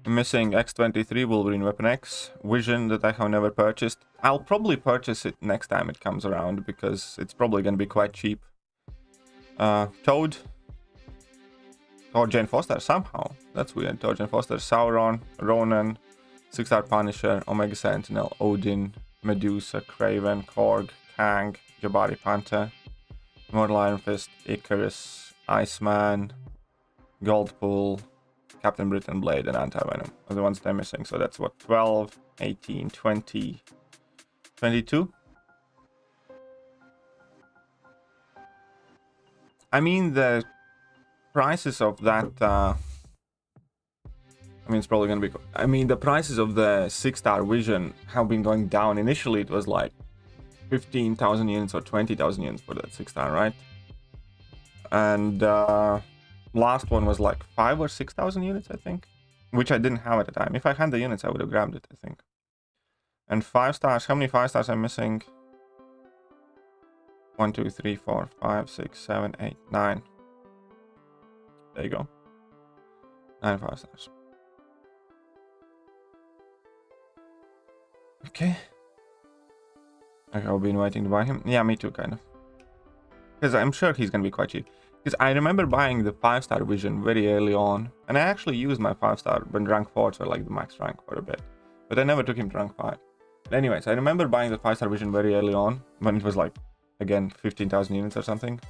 I'm missing X23 Wolverine Weapon X, Vision that I have never purchased. I'll probably purchase it next time it comes around because it's probably going to be quite cheap. Toad. Or Jane Foster, somehow. That's weird. Toad, Jane Foster, Sauron, Ronan, 6 star Punisher, Omega Sentinel, Odin, Medusa, Kraven, Korg, Kang, Jabari Panther, Immortal Iron Fist, Icarus, Iceman, Goldpool, Captain Britain, Blade, and Anti-Venom are the ones that I'm missing. So that's what, 12, 18, 20, 22? I mean, the prices of that, I mean, it's probably gonna be, I mean, the prices of the 6-star vision have been going down. Initially, it was like 15,000 units or 20,000 units for that 6-star, right? And last one was like 5 or 6,000 units, I think, which I didn't have at the time. If I had the units, I would have grabbed it, I think. And 5 stars, how many 5 stars I'm missing? 1, 2, 3, 4, 5, 6, 7, 8, 9. There you go. 9 5 stars. Okay. I'll be waiting to buy him. Yeah, me too, kind of. Because I'm sure he's gonna be quite cheap. Because I remember buying the 5-star vision very early on, and I actually used my 5-star when rank 4s were like the max rank for a bit, but I never took him to rank 5. But anyways, I remember buying the 5-star vision very early on when it was like, again, 15,000 units or something.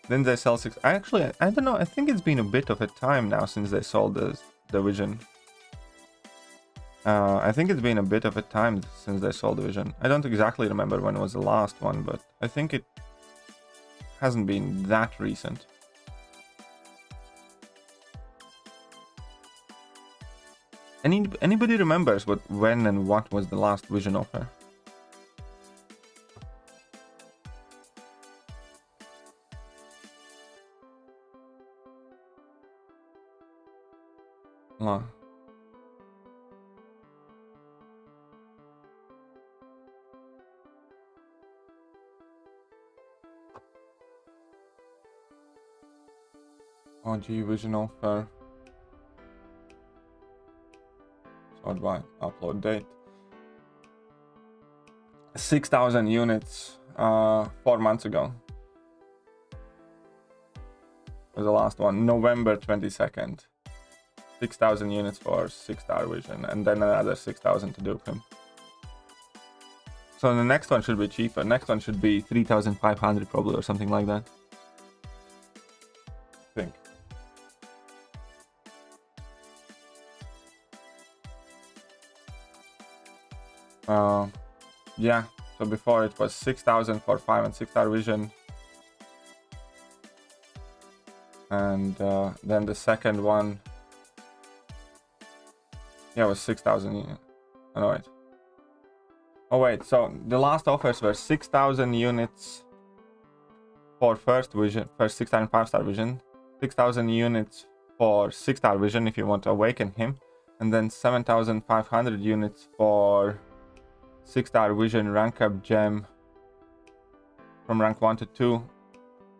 Then they sell 6. I don't know. I think it's been a bit of a time now since they sold the vision. I think it's been a bit of a time since they sold the vision. I don't exactly remember when was the last one, but I think it hasn't been that recent. Anybody remembers when and what was the last vision offer? Oh. OG vision offer. Sort by upload date. 6,000 units 4 months ago. Was the last one. November 22nd. 6,000 units for 6-star vision, and then another 6,000 to dupe him. So the next one should be cheaper. Next one should be 3,500 probably, or something like that. I think. Yeah, so before it was 6,000 for 5 and 6-star vision. And then the second one, yeah, it was 6,000. Oh, no, wait. Oh, wait, so the last offers were 6,000 units for first 6-star and 5-star vision. 6,000 units for 6-star vision if you want to awaken him. And then 7,500 units for 6-star vision rank up gem from rank 1 to 2,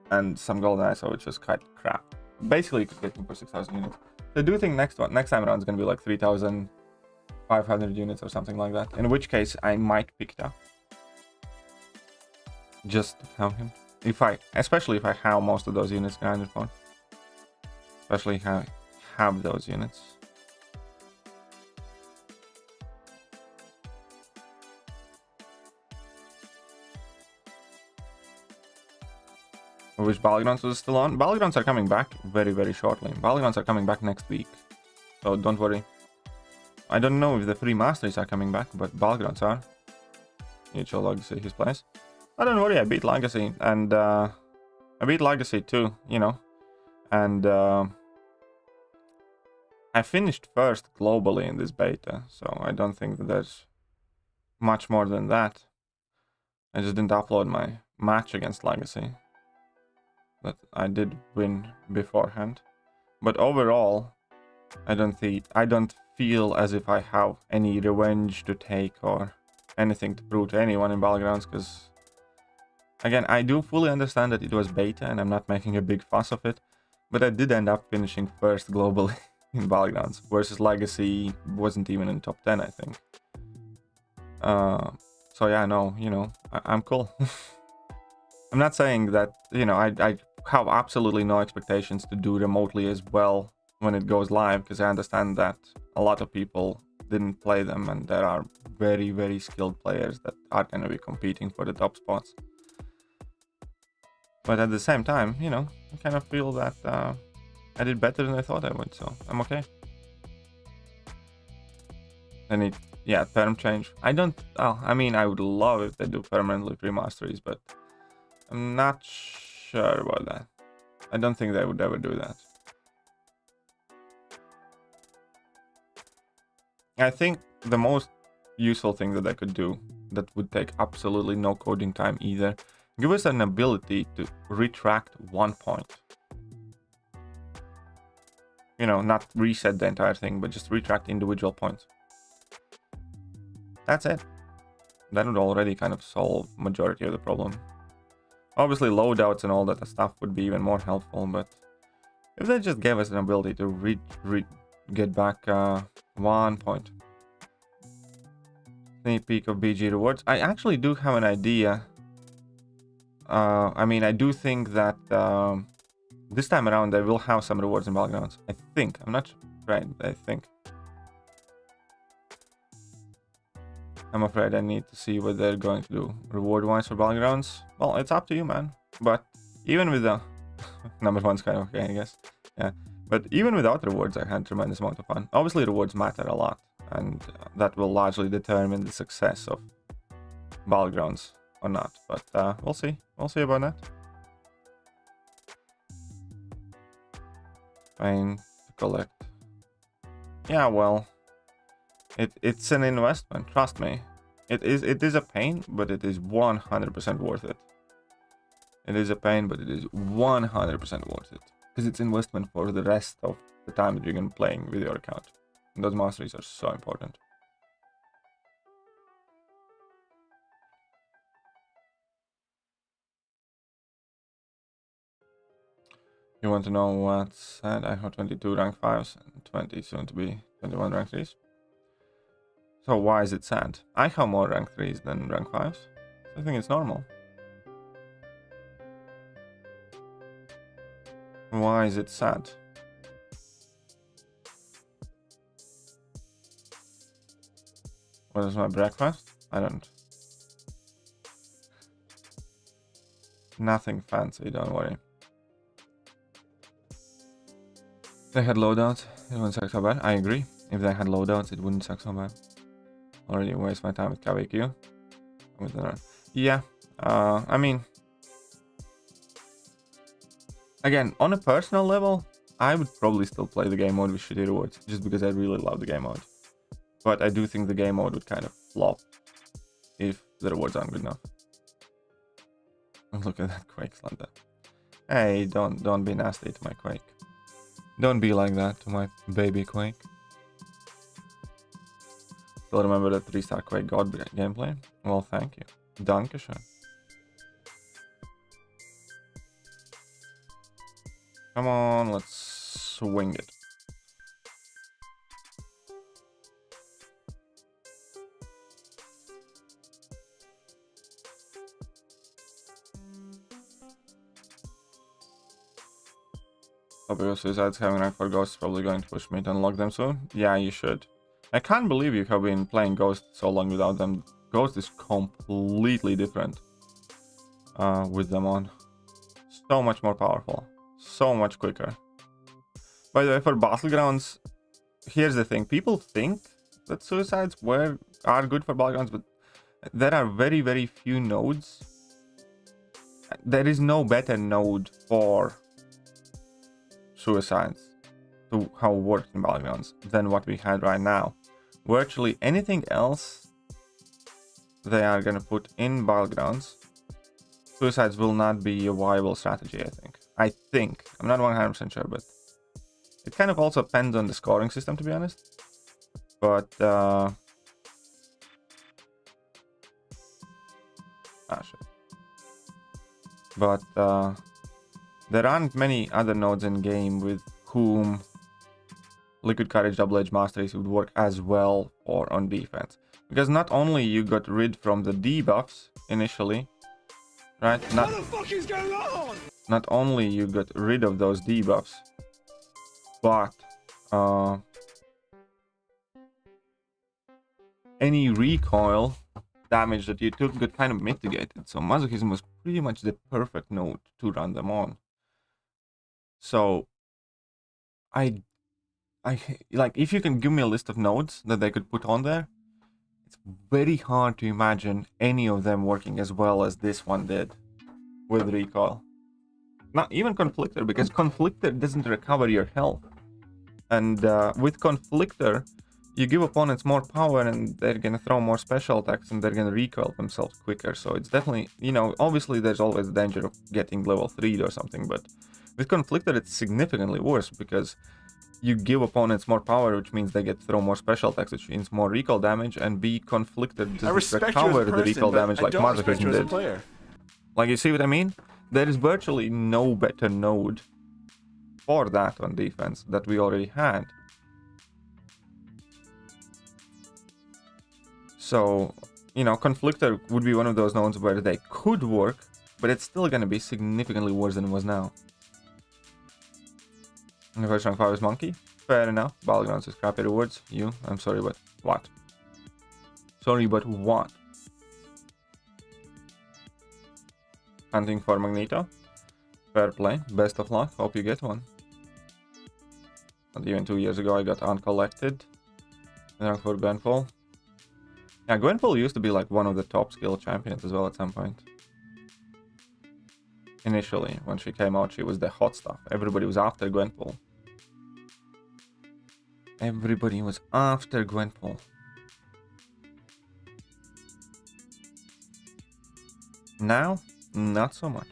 and some golden ISO, which is quite crap. Basically, you could get him for 6,000 units. So I do think next time around is going to be like 3,500 units or something like that. In which case, I might pick it up just to have him. Especially if I have most of those units grinded for. Especially if I have those units. I wish Battlegrounds was still on. Battlegrounds are coming back very, very shortly. Battlegrounds are coming back next week. So don't worry. I don't know if the free masteries are coming back, but Battlegrounds are. Mutual Legacy, his place. I don't worry, I beat Legacy. And I beat Legacy too, you know. And I finished first globally in this beta. So I don't think that there's much more than that. I just didn't upload my match against Legacy. But I did win beforehand. But overall, I don't feel as if I have any revenge to take or anything to prove to anyone in Battlegrounds, because again, I do fully understand that it was beta and I'm not making a big fuss of it, but I did end up finishing first globally in Battlegrounds versus Legacy wasn't even in top 10, I think. So yeah, no, you know, I'm cool. I'm not saying that, you know, I have absolutely no expectations to do remotely as well when it goes live, because I understand that a lot of people didn't play them and there are very, very skilled players that are going to be competing for the top spots. But at the same time, you know, I kind of feel that I did better than I thought I would, so I'm okay. And yeah, term change. I mean, I would love if they do permanently free masteries, but I'm not sure about that. I don't think they would ever do that. I think the most useful thing that they could do that would take absolutely no coding time either, give us an ability to retract 1 point. You know, not reset the entire thing, but just retract individual points. That's it. That would already kind of solve majority of the problem. Obviously, loadouts and all that stuff would be even more helpful, but if they just gave us an ability to get back 1 point. Sneak peek of BG rewards. I actually do have an idea. I mean, I do think that this time around they will have some rewards in Battlegrounds. I think. I'm not right. I think. I'm afraid I need to see what they're going to do reward-wise for Battlegrounds. Well, it's up to you, man. But even with the number one's kind of okay, I guess. Yeah. But even without rewards, I had tremendous amount of fun. Obviously, rewards matter a lot, and that will largely determine the success of Battlegrounds or not. But we'll see. We'll see about that. Fine to collect. Yeah, well, it's an investment. Trust me. It is a pain, but it is 100% worth it. It is a pain, but it is 100% worth it. Because it's investment for the rest of the time that you're going to be playing with your account. And those masteries are so important. You want to know what's said? I have 22 rank 5s and 20 soon to be 21 rank 3s. So why is it sad? I have more rank 3s than rank 5s. I think it's normal. Why is it sad? What is my breakfast? I don't. Nothing fancy, don't worry. If they had loadouts, it wouldn't suck so bad. I agree. If they had loadouts, it wouldn't suck so bad. Already waste my time with Thekiryu. Yeah, I mean, again, on a personal level, I would probably still play the game mode with shitty rewards, just because I really love the game mode. But I do think the game mode would kind of flop if the rewards aren't good enough. Look at that Quake Slender. Hey, don't be nasty to my Quake. Don't be like that to my baby Quake. Still remember the 3-star Quake God gameplay? Well, thank you. Dankeschön. Come on, let's swing it. Topic of suicides, having rank 4 ghosts is probably going to push me to unlock them soon. Yeah, you should. I can't believe you have been playing Ghost so long without them. Ghost is completely different with them on. So much more powerful. So much quicker. By the way, for Battlegrounds, here's the thing. People think that suicides are good for Battlegrounds, but there are very, very few nodes. There is no better node for suicides to how it works in Battlegrounds than what we had right now. Virtually anything else they are gonna put in Battlegrounds, suicides will not be a viable strategy, I think. I'm not 100% sure, but it kind of also depends on the scoring system, to be honest. But shit. But there aren't many other nodes in game with whom Liquid Courage Double Edge Masteries would work as well or on defense. Because not only you got rid from the debuffs initially, right? What the fuck is going on? Not only you got rid of those debuffs, but any recoil damage that you took got kind of mitigated. So Masochism was pretty much the perfect node to run them on. So I like, if you can give me a list of nodes that they could put on there, it's very hard to imagine any of them working as well as this one did with recoil. Not even Conflictor, because Conflictor doesn't recover your health. And with Conflictor, you give opponents more power and they're gonna throw more special attacks and they're gonna recoil themselves quicker. So it's definitely, you know, obviously there's always the danger of getting level 3 or something, but with Conflictor it's significantly worse because you give opponents more power, which means they get to throw more special attacks, which means more recoil damage, and B, Conflictor doesn't recover the recoil damage like Motherfusion did. Like, you see what I mean? There is virtually no better node for that on defense that we already had. So, you know, Conflictor would be one of those nodes where they could work, but it's still going to be significantly worse than it was now. And the first rank 5 is Monkey. Fair enough. Battlegrounds is crappy rewards. You, I'm sorry, but what? Sorry, but what? Hunting for Magneto. Fair play. Best of luck. Hope you get one. And even 2 years ago I got Uncollected. Rank for Gwenpool. Yeah, Gwenpool used to be like one of the top skill champions as well at some point. Initially, when she came out, she was the hot stuff. Everybody was after Gwenpool. Everybody was after Gwenpool. Now, not so much.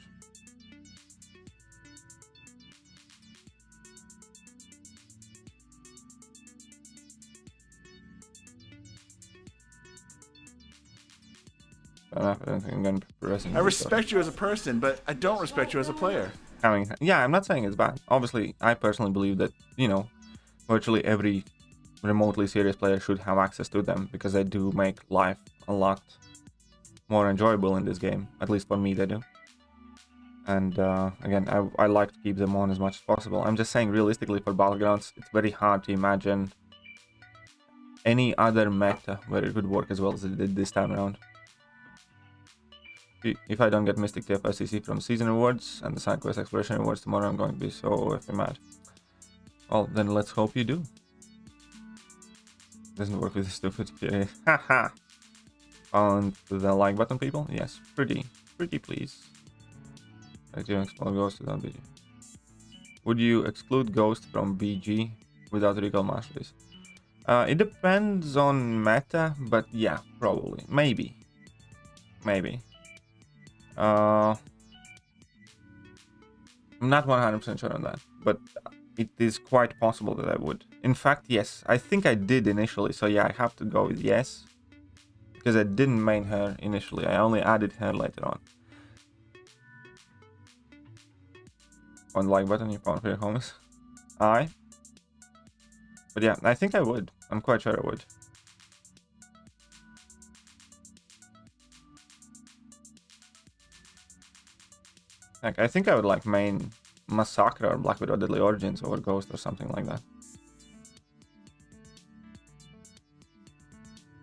I don't think I'm gonna be progressing. I respect you as a person, but I don't respect you as a player. I mean, yeah, I'm not saying it's bad. Obviously, I personally believe that, you know, virtually every remotely serious player should have access to them because they do make life a lot more enjoyable in this game. At least for me, they do. And again, I like to keep them on as much as possible. I'm just saying, realistically, for Battlegrounds, it's very hard to imagine any other meta where it would work as well as it did this time around. If I don't get Mystic TF SCC from Season Rewards and the Side Quest Exploration Rewards tomorrow, I'm going to be so effing mad. Well, then let's hope you do. Doesn't work with the stupid PA. Haha! On the like button, people? Yes, pretty please. Like you explore Ghost without BG. Would you exclude Ghost from BG without recall masteries? It depends on meta, but yeah, probably. Maybe. I'm not 100% sure on that, but it is quite possible that I would. In fact, yes, I think I did initially, so yeah, I have to go with yes. Because I didn't main her initially, I only added her later on. On the like button, you found for your homies. But yeah, I think I would. I'm quite sure I would. Like, I think I would like main Massacre or Black Widow Deadly Origins over Ghost or something like that.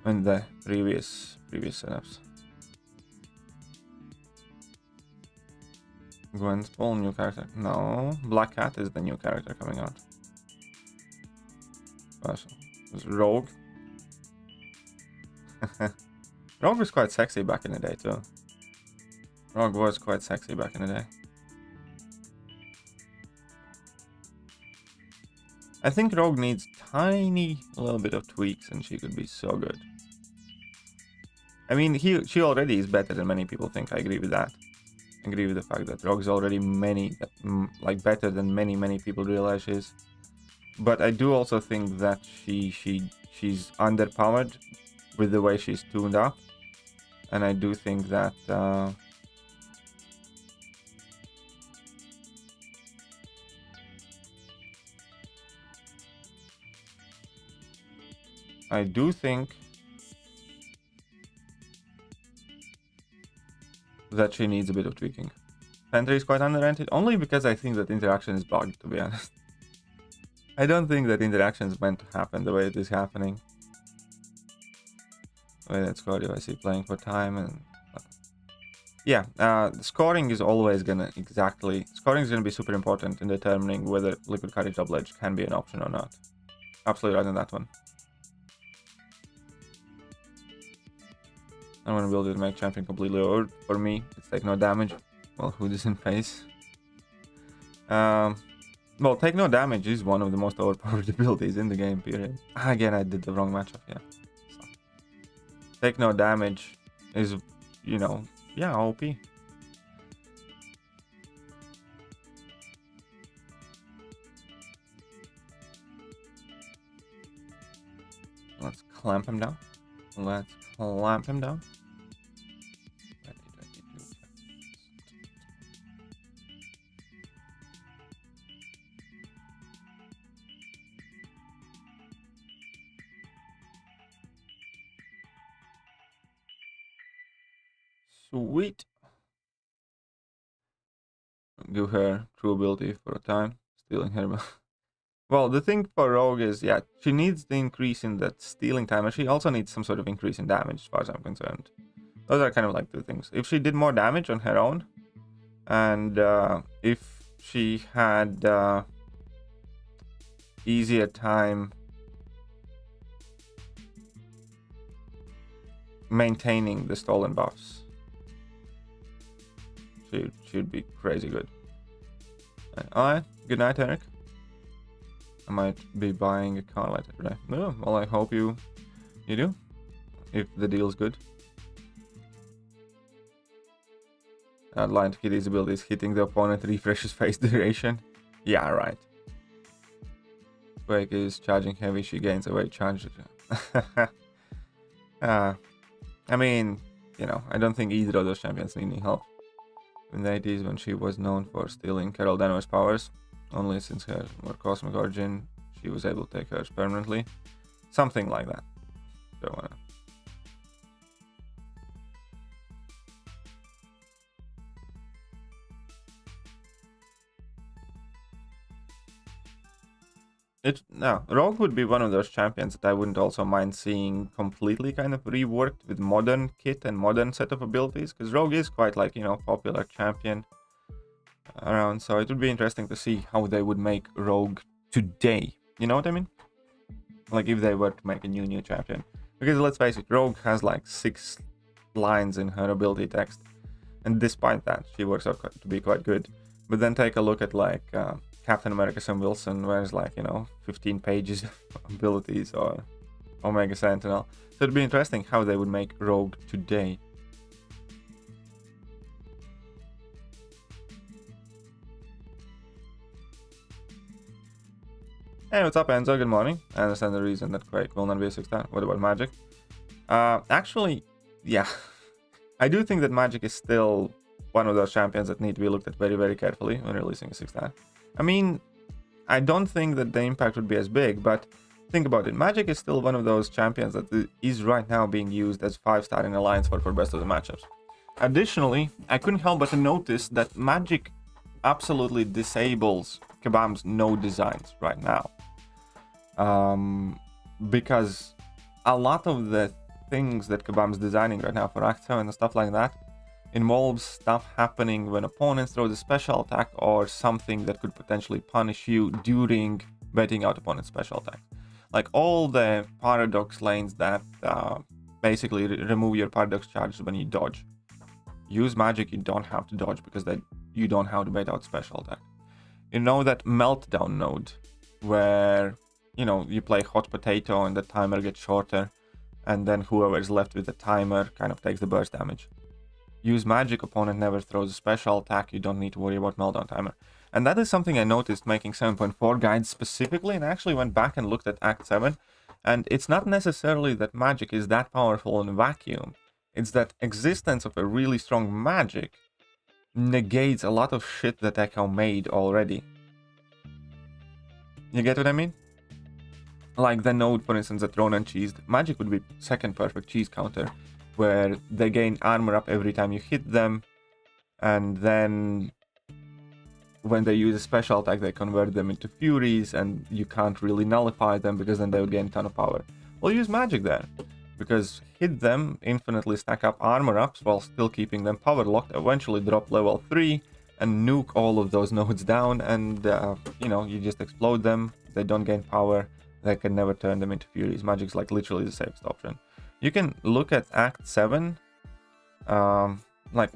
In the previous setups. Gwen's Paul, new character. No, Black Cat is the new character coming out. Rogue. Rogue was quite sexy back in the day too. Rogue was quite sexy back in the day. I think Rogue needs a little bit of tweaks and she could be so good. I mean, she already is better than many people think. I agree with that. I agree with the fact that Rogue is already better than many people realize she is. But I do also think that she's underpowered with the way she's tuned up. And I do think that she needs a bit of tweaking. Sentry is quite underrated, only because I think that interaction is bugged, to be honest. I don't think that interaction is meant to happen the way it is happening. The way that Scorio I see playing for time and... yeah, scoring is always gonna scoring is gonna be super important in determining whether Liquid Courage Double Edge can be an option or not. Absolutely right on that one. I want to build it to make champion completely over. For me, it's like no damage. Well, who doesn't face? Well, take no damage is one of the most overpowered abilities in the game, period. Again, I did the wrong matchup, yeah. So, take no damage is, you know, yeah, OP. Let's clamp him down. Let's clamp him down. Sweet. Give her true ability for a time. Stealing her. Well, the thing for Rogue is, yeah, she needs the increase in that stealing time, and she also needs some sort of increase in damage, as far as I'm concerned. Those are kind of like two things. If she did more damage on her own, and if she had easier time maintaining the stolen buffs, she'd be crazy good. Alright, good night, Eric. I might be buying a car later today. No, well, I hope you do, if the deal's good. Line to hit his abilities, hitting the opponent refreshes face duration. Yeah, right. Quake is charging heavy, she gains a weight charge. I mean, you know, I don't think either of those champions need any help. In the 80s, when she was known for stealing Carol Danvers' powers, only since her more cosmic origin, she was able to take hers permanently. Something like that. Don't wanna. Rogue would be one of those champions that I wouldn't also mind seeing completely kind of reworked with modern kit and modern set of abilities, because Rogue is quite like, you know, popular champion around, so it would be interesting to see how they would make Rogue today. You know what I mean? Like if they were to make a new champion. Because let's face it, Rogue has like 6 lines in her ability text, and despite that, she works out to be quite good. But then take a look at like Captain America Sam Wilson, where it's like, you know, 15 pages of abilities, or Omega Sentinel. So it'd be interesting how they would make Rogue today. Hey, what's up, Enzo? Good morning. I understand the reason that Quake will not be a 6-star. What about Magic? Actually, yeah. I do think that Magic is still one of those champions that need to be looked at very, very carefully when releasing a 6-star. I mean, I don't think that the impact would be as big, but think about it. Magic is still one of those champions that is right now being used as 5-star in Alliance for best of the matchups. Additionally, I couldn't help but to notice that Magic absolutely disables Kabam's node designs right now. Because a lot of the things that Kabam's designing right now for Act 7 and stuff like that involves stuff happening when opponents throw the special attack, or something that could potentially punish you during baiting out opponent's special attack. Like all the paradox lanes that basically remove your paradox charges when you dodge. Use Magic, you don't have to dodge, because you don't have to bait out special attack. You know that meltdown node where, you know, you play hot potato and the timer gets shorter, and then whoever is left with the timer kind of takes the burst damage. Use Magic, opponent never throws a special attack, you don't need to worry about meltdown timer. And that is something I noticed making 7.4 guides specifically, and I actually went back and looked at Act 7, and it's not necessarily that Magic is that powerful in a vacuum, it's that existence of a really strong Magic negates a lot of shit that Echo made already. You get what I mean? Like the node, for instance, that Ronan cheesed. Magic would be second perfect cheese counter, where they gain armor up every time you hit them, and then when they use a special attack, they convert them into Furies, and you can't really nullify them, because then they'll gain a ton of power. Well, use Magic there, because hit them, infinitely stack up armor ups while still keeping them power locked, eventually drop level 3, and nuke all of those nodes down, and you know, you just explode them, they don't gain power, they can never turn them into Furies. Magic's like literally the safest option. You can look at Act 7, like,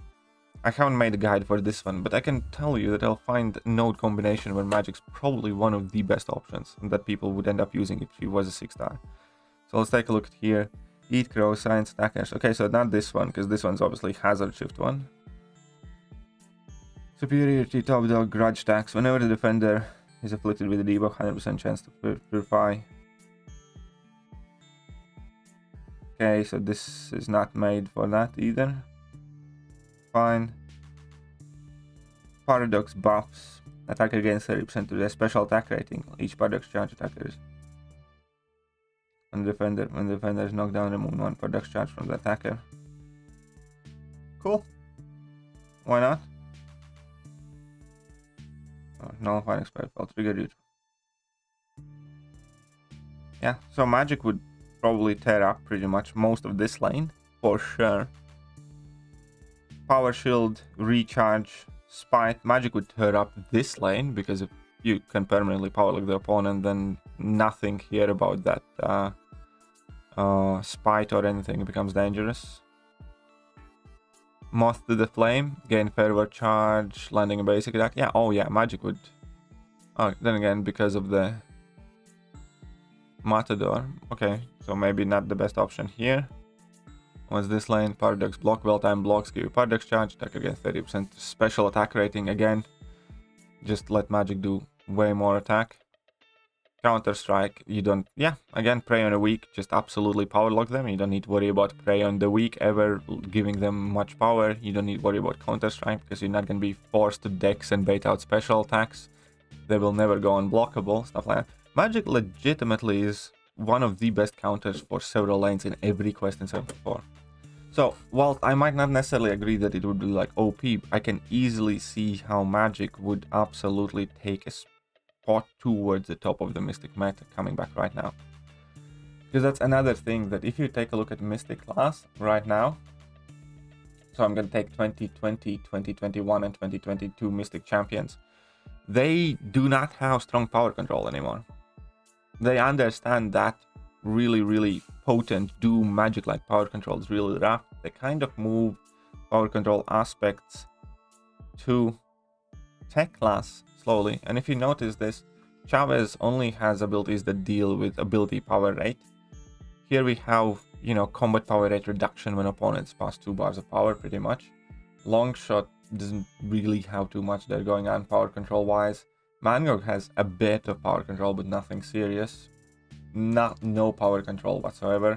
I haven't made a guide for this one, but I can tell you that I'll find node combination where magic's probably one of the best options and that people would end up using if she was a 6-star. So let's take a look at here. Eat crow, science attackers. Okay, so not this one, because this one's obviously hazard shift one. Superiority, top dog, grudge tax. Whenever the defender is afflicted with a debuff, 100% chance to purify. Okay, so this is not made for that either. Fine. Paradox buffs. Attacker gains 30% to their special attack rating. Each paradox charge attackers. When the defender is knocked down, remove 1 paradox charge from the attacker. Cool. Why not? Oh, nullifying expert will trigger you. Yeah, so magic would probably tear up pretty much most of this lane for sure. Power shield, recharge, spite. Magic would tear up this lane because if you can permanently power lock the opponent, then nothing here about that spite or anything becomes dangerous. Moth to the flame, gain fervor charge, landing a basic attack. Yeah, oh yeah, magic would. Oh, then again, because of the Matador. Okay, so maybe not the best option here. What's this lane? Paradox block, well-timed blocks give you paradox charge, attack against 30% special attack rating again. Just let magic do way more attack. Counter strike, you don't, yeah, again, prey on a weak, just absolutely power lock them. You don't need to worry about prey on the weak ever giving them much power. You don't need to worry about counter strike because you're not going to be forced to dex and bait out special attacks. They will never go unblockable, stuff like that. Magic legitimately is one of the best counters for several lanes in every quest in 7.4. So, while I might not necessarily agree that it would be like OP, I can easily see how magic would absolutely take a spot towards the top of the Mystic meta coming back right now. Because that's another thing, that if you take a look at Mystic class right now, so I'm going to take 2020, 2021 and 2022 Mystic champions, they do not have strong power control anymore. They understand that really potent doom magic like power control is really rough. They kind of move power control aspects to tech class slowly. And if you notice this, Chavez only has abilities that deal with ability power rate. Here we have, you know, combat power rate reduction when opponents pass 2 bars of power pretty much. Longshot doesn't really have too much there going on power control wise. Mangog has a bit of power control but nothing serious. No power control whatsoever.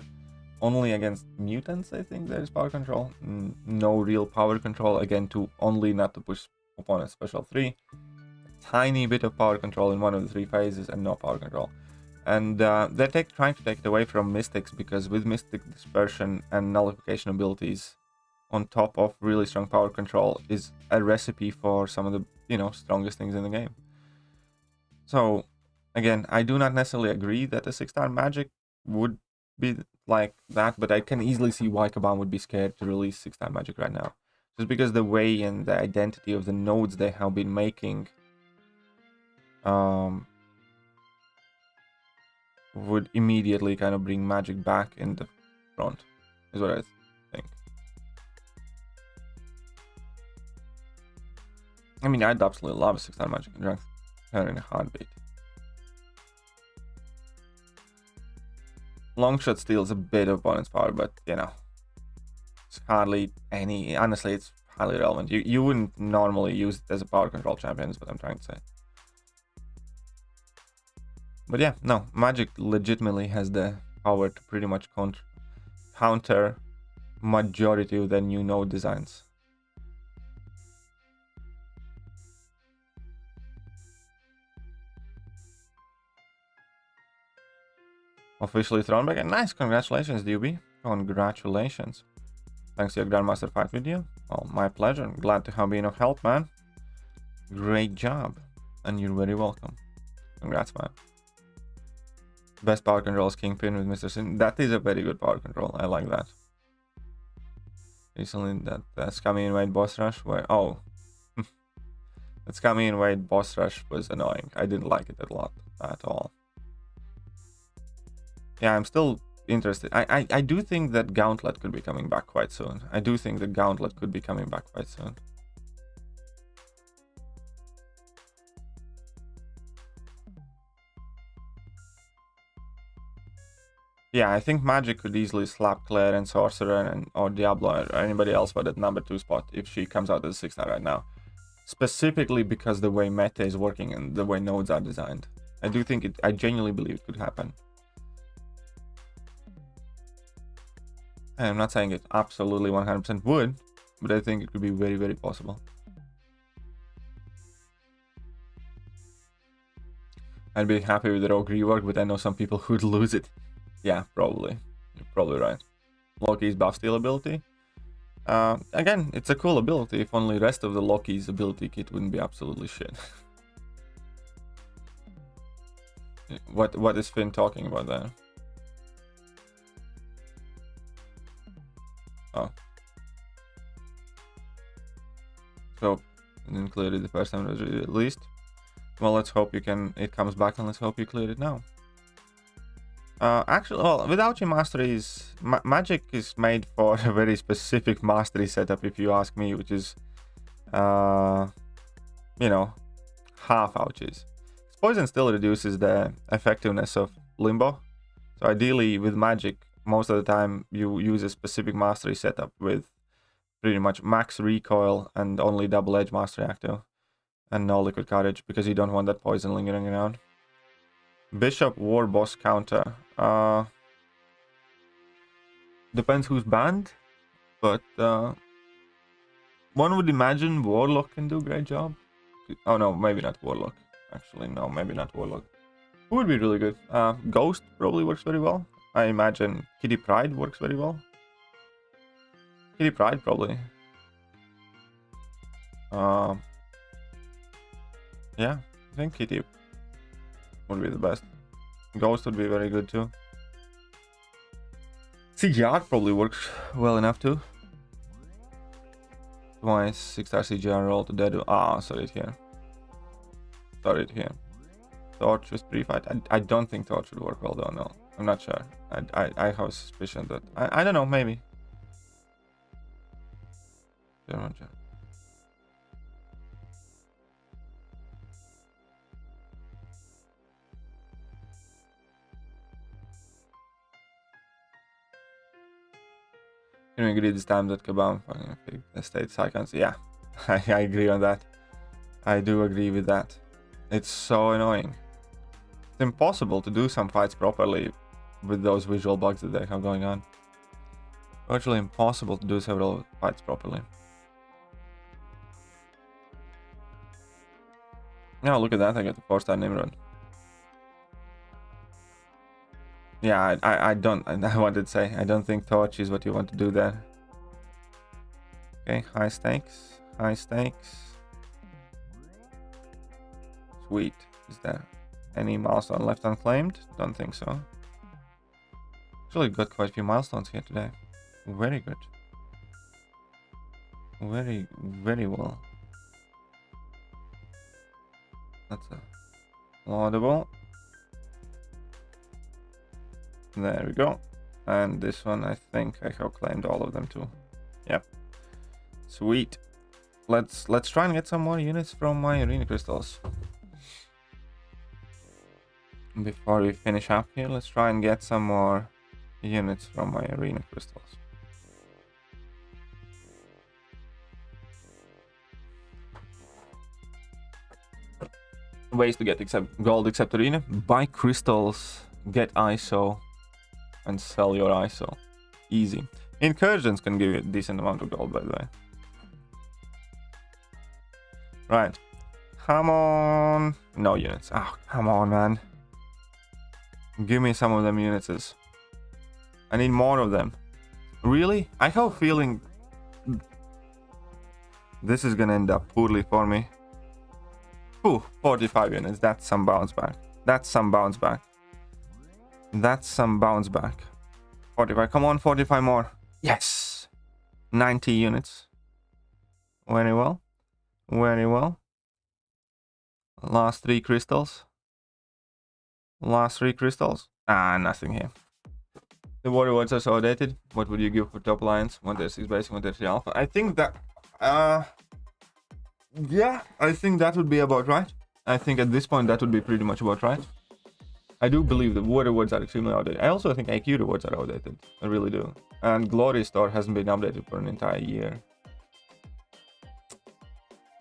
Only against mutants I think there is power control. No real power control, again to only not to push opponent's special 3. Tiny bit of power control in one of the 3 phases and no power control. And they're trying to take it away from Mystics because with Mystic Dispersion and Nullification abilities on top of really strong power control is a recipe for some of the, you know, strongest things in the game. So again, I do not necessarily agree that a 6-star magic would be like that, but I can easily see why Kabam would be scared to release 6-star magic right now. Just because the way and the identity of the nodes they have been making would immediately kind of bring magic back in the front, is what I think. I mean, I'd absolutely love a 6-star magic in Drunk in a heartbeat. Longshot steals a bit of opponent's power, but you know, it's hardly any. Honestly, it's highly relevant. You wouldn't normally use it as a power control champion, is what I'm trying to say. But yeah, no, magic legitimately has the power to pretty much counter majority of the new node designs. Officially thrown back. Nice, congratulations, DB. Congratulations. Thanks to your Grandmaster fight video. Well, my pleasure. I'm glad to have been of help, man. Great job. And you're very welcome. Congrats, man. Best power control is Kingpin with Mr. Sin. That is a very good power control. I like that. Recently, that Scummy Invade boss rush where... Oh. That Scummy Invade boss rush was annoying. I didn't like it a lot at all. Yeah, I'm still interested. I do think that Gauntlet could be coming back quite soon. I do think the Gauntlet could be coming back quite soon. Yeah, I think Magic could easily slap Claire and Sorcerer and or Diablo or anybody else for that number 2 spot if she comes out as a 6-9 right now. Specifically because the way meta is working and the way nodes are designed. I do think it, I genuinely believe it could happen. I'm not saying it absolutely 100% would, but I think it could be very, very possible. I'd be happy with the Rogue rework, but I know some people who'd lose it. Yeah, probably. You're probably right. Loki's buff steal ability. Again, it's a cool ability, if only the rest of the Loki's ability kit wouldn't be absolutely shit. What is Finn talking about there? Oh. So, it didn't clear it the first time it was released. Well, let's hope it comes back, and let's hope you cleared it now. Actually, well, without your masteries, Magic is made for a very specific mastery setup, if you ask me, which is, you know, half ouches. Poison still reduces the effectiveness of Limbo. So ideally, with Magic, most of the time, you use a specific mastery setup with pretty much max recoil and only double edge mastery active. And no liquid courage, because you don't want that poison lingering around. Bishop War Boss counter. Depends who's banned, but one would imagine Warlock can do a great job. Oh no, maybe not Warlock. Actually, no, maybe not Warlock. Who would be really good? Ghost probably works very well. I imagine Kitty Pryde works very well. Kitty Pryde probably. Yeah, I think Kitty would be the best. Ghost would be very good too. CGR probably works well enough too. Twice 6-star CGR roll to dead. Ah, sorry here. Sorry here. Torch with pre-fight. I don't think Torch would work well though, no. I'm not sure. I have a suspicion that I don't know, maybe. Sure. Can we agree this time that Kabam fucking picked the state's icons? Yeah, I agree on that. I do agree with that. It's so annoying. It's impossible to do some fights properly with those visual bugs that they have going on. Virtually impossible to do several fights properly. Now look at that, I get the 4-star Nimrod. Yeah, I wanted to say, I don't think Torch is what you want to do there. Okay, high stakes, high stakes. Sweet. Is there any milestone left unclaimed? Don't think so. Actually got quite a few milestones here today. Very good. Very, very well. That's a laudable. There we go. And this one, I think I have claimed all of them too. Yep. Sweet. Let's try and get some more units from my arena crystals. Before we finish up here, let's try and get some more units from my arena crystals. Ways to get gold except arena: buy crystals, get ISO, and sell your ISO. Easy. Incursions can give you a decent amount of gold, by the way. Right. Come on. No units. Oh, come on, man. Give me some of them units. I need more of them. Really? I have a feeling this is gonna end up poorly for me. Ooh, 45 units. That's some bounce back. That's some bounce back. That's some bounce back. 45. Come on, 45 more. Yes. 90 units. Very well. Very well. Last 3 crystals. Last 3 crystals. Ah, nothing here. The warrior words are so outdated. What would you give for top lines? 136 basic, 133 alpha. I think that yeah, I think that would be about right. I think at this point that would be pretty much about right. I do believe the war rewards are extremely outdated. I also think IQ rewards are outdated. I really do. And Glory Store hasn't been updated for an entire year.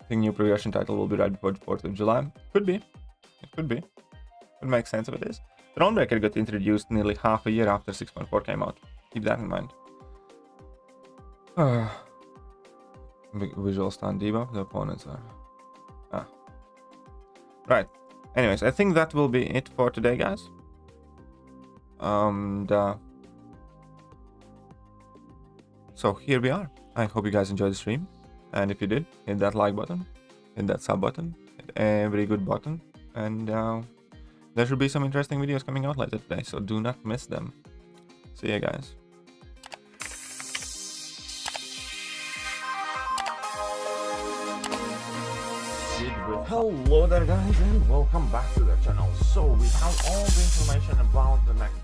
I think new progression title will be right before the 4th of July. Could be. It could be. Would make sense if it is. Thronebreaker got introduced nearly half a year after 6.4 came out. Keep that in mind. Big visual stand debuff. The opponents are... Right. Anyways, I think that will be it for today, guys. So here we are. I hope you guys enjoyed the stream. And if you did, hit that like button, hit that sub button, hit every good button. And there should be some interesting videos coming out later today, so do not miss them. See ya, guys. Hello there guys and welcome back to the channel. So we have all the information about the next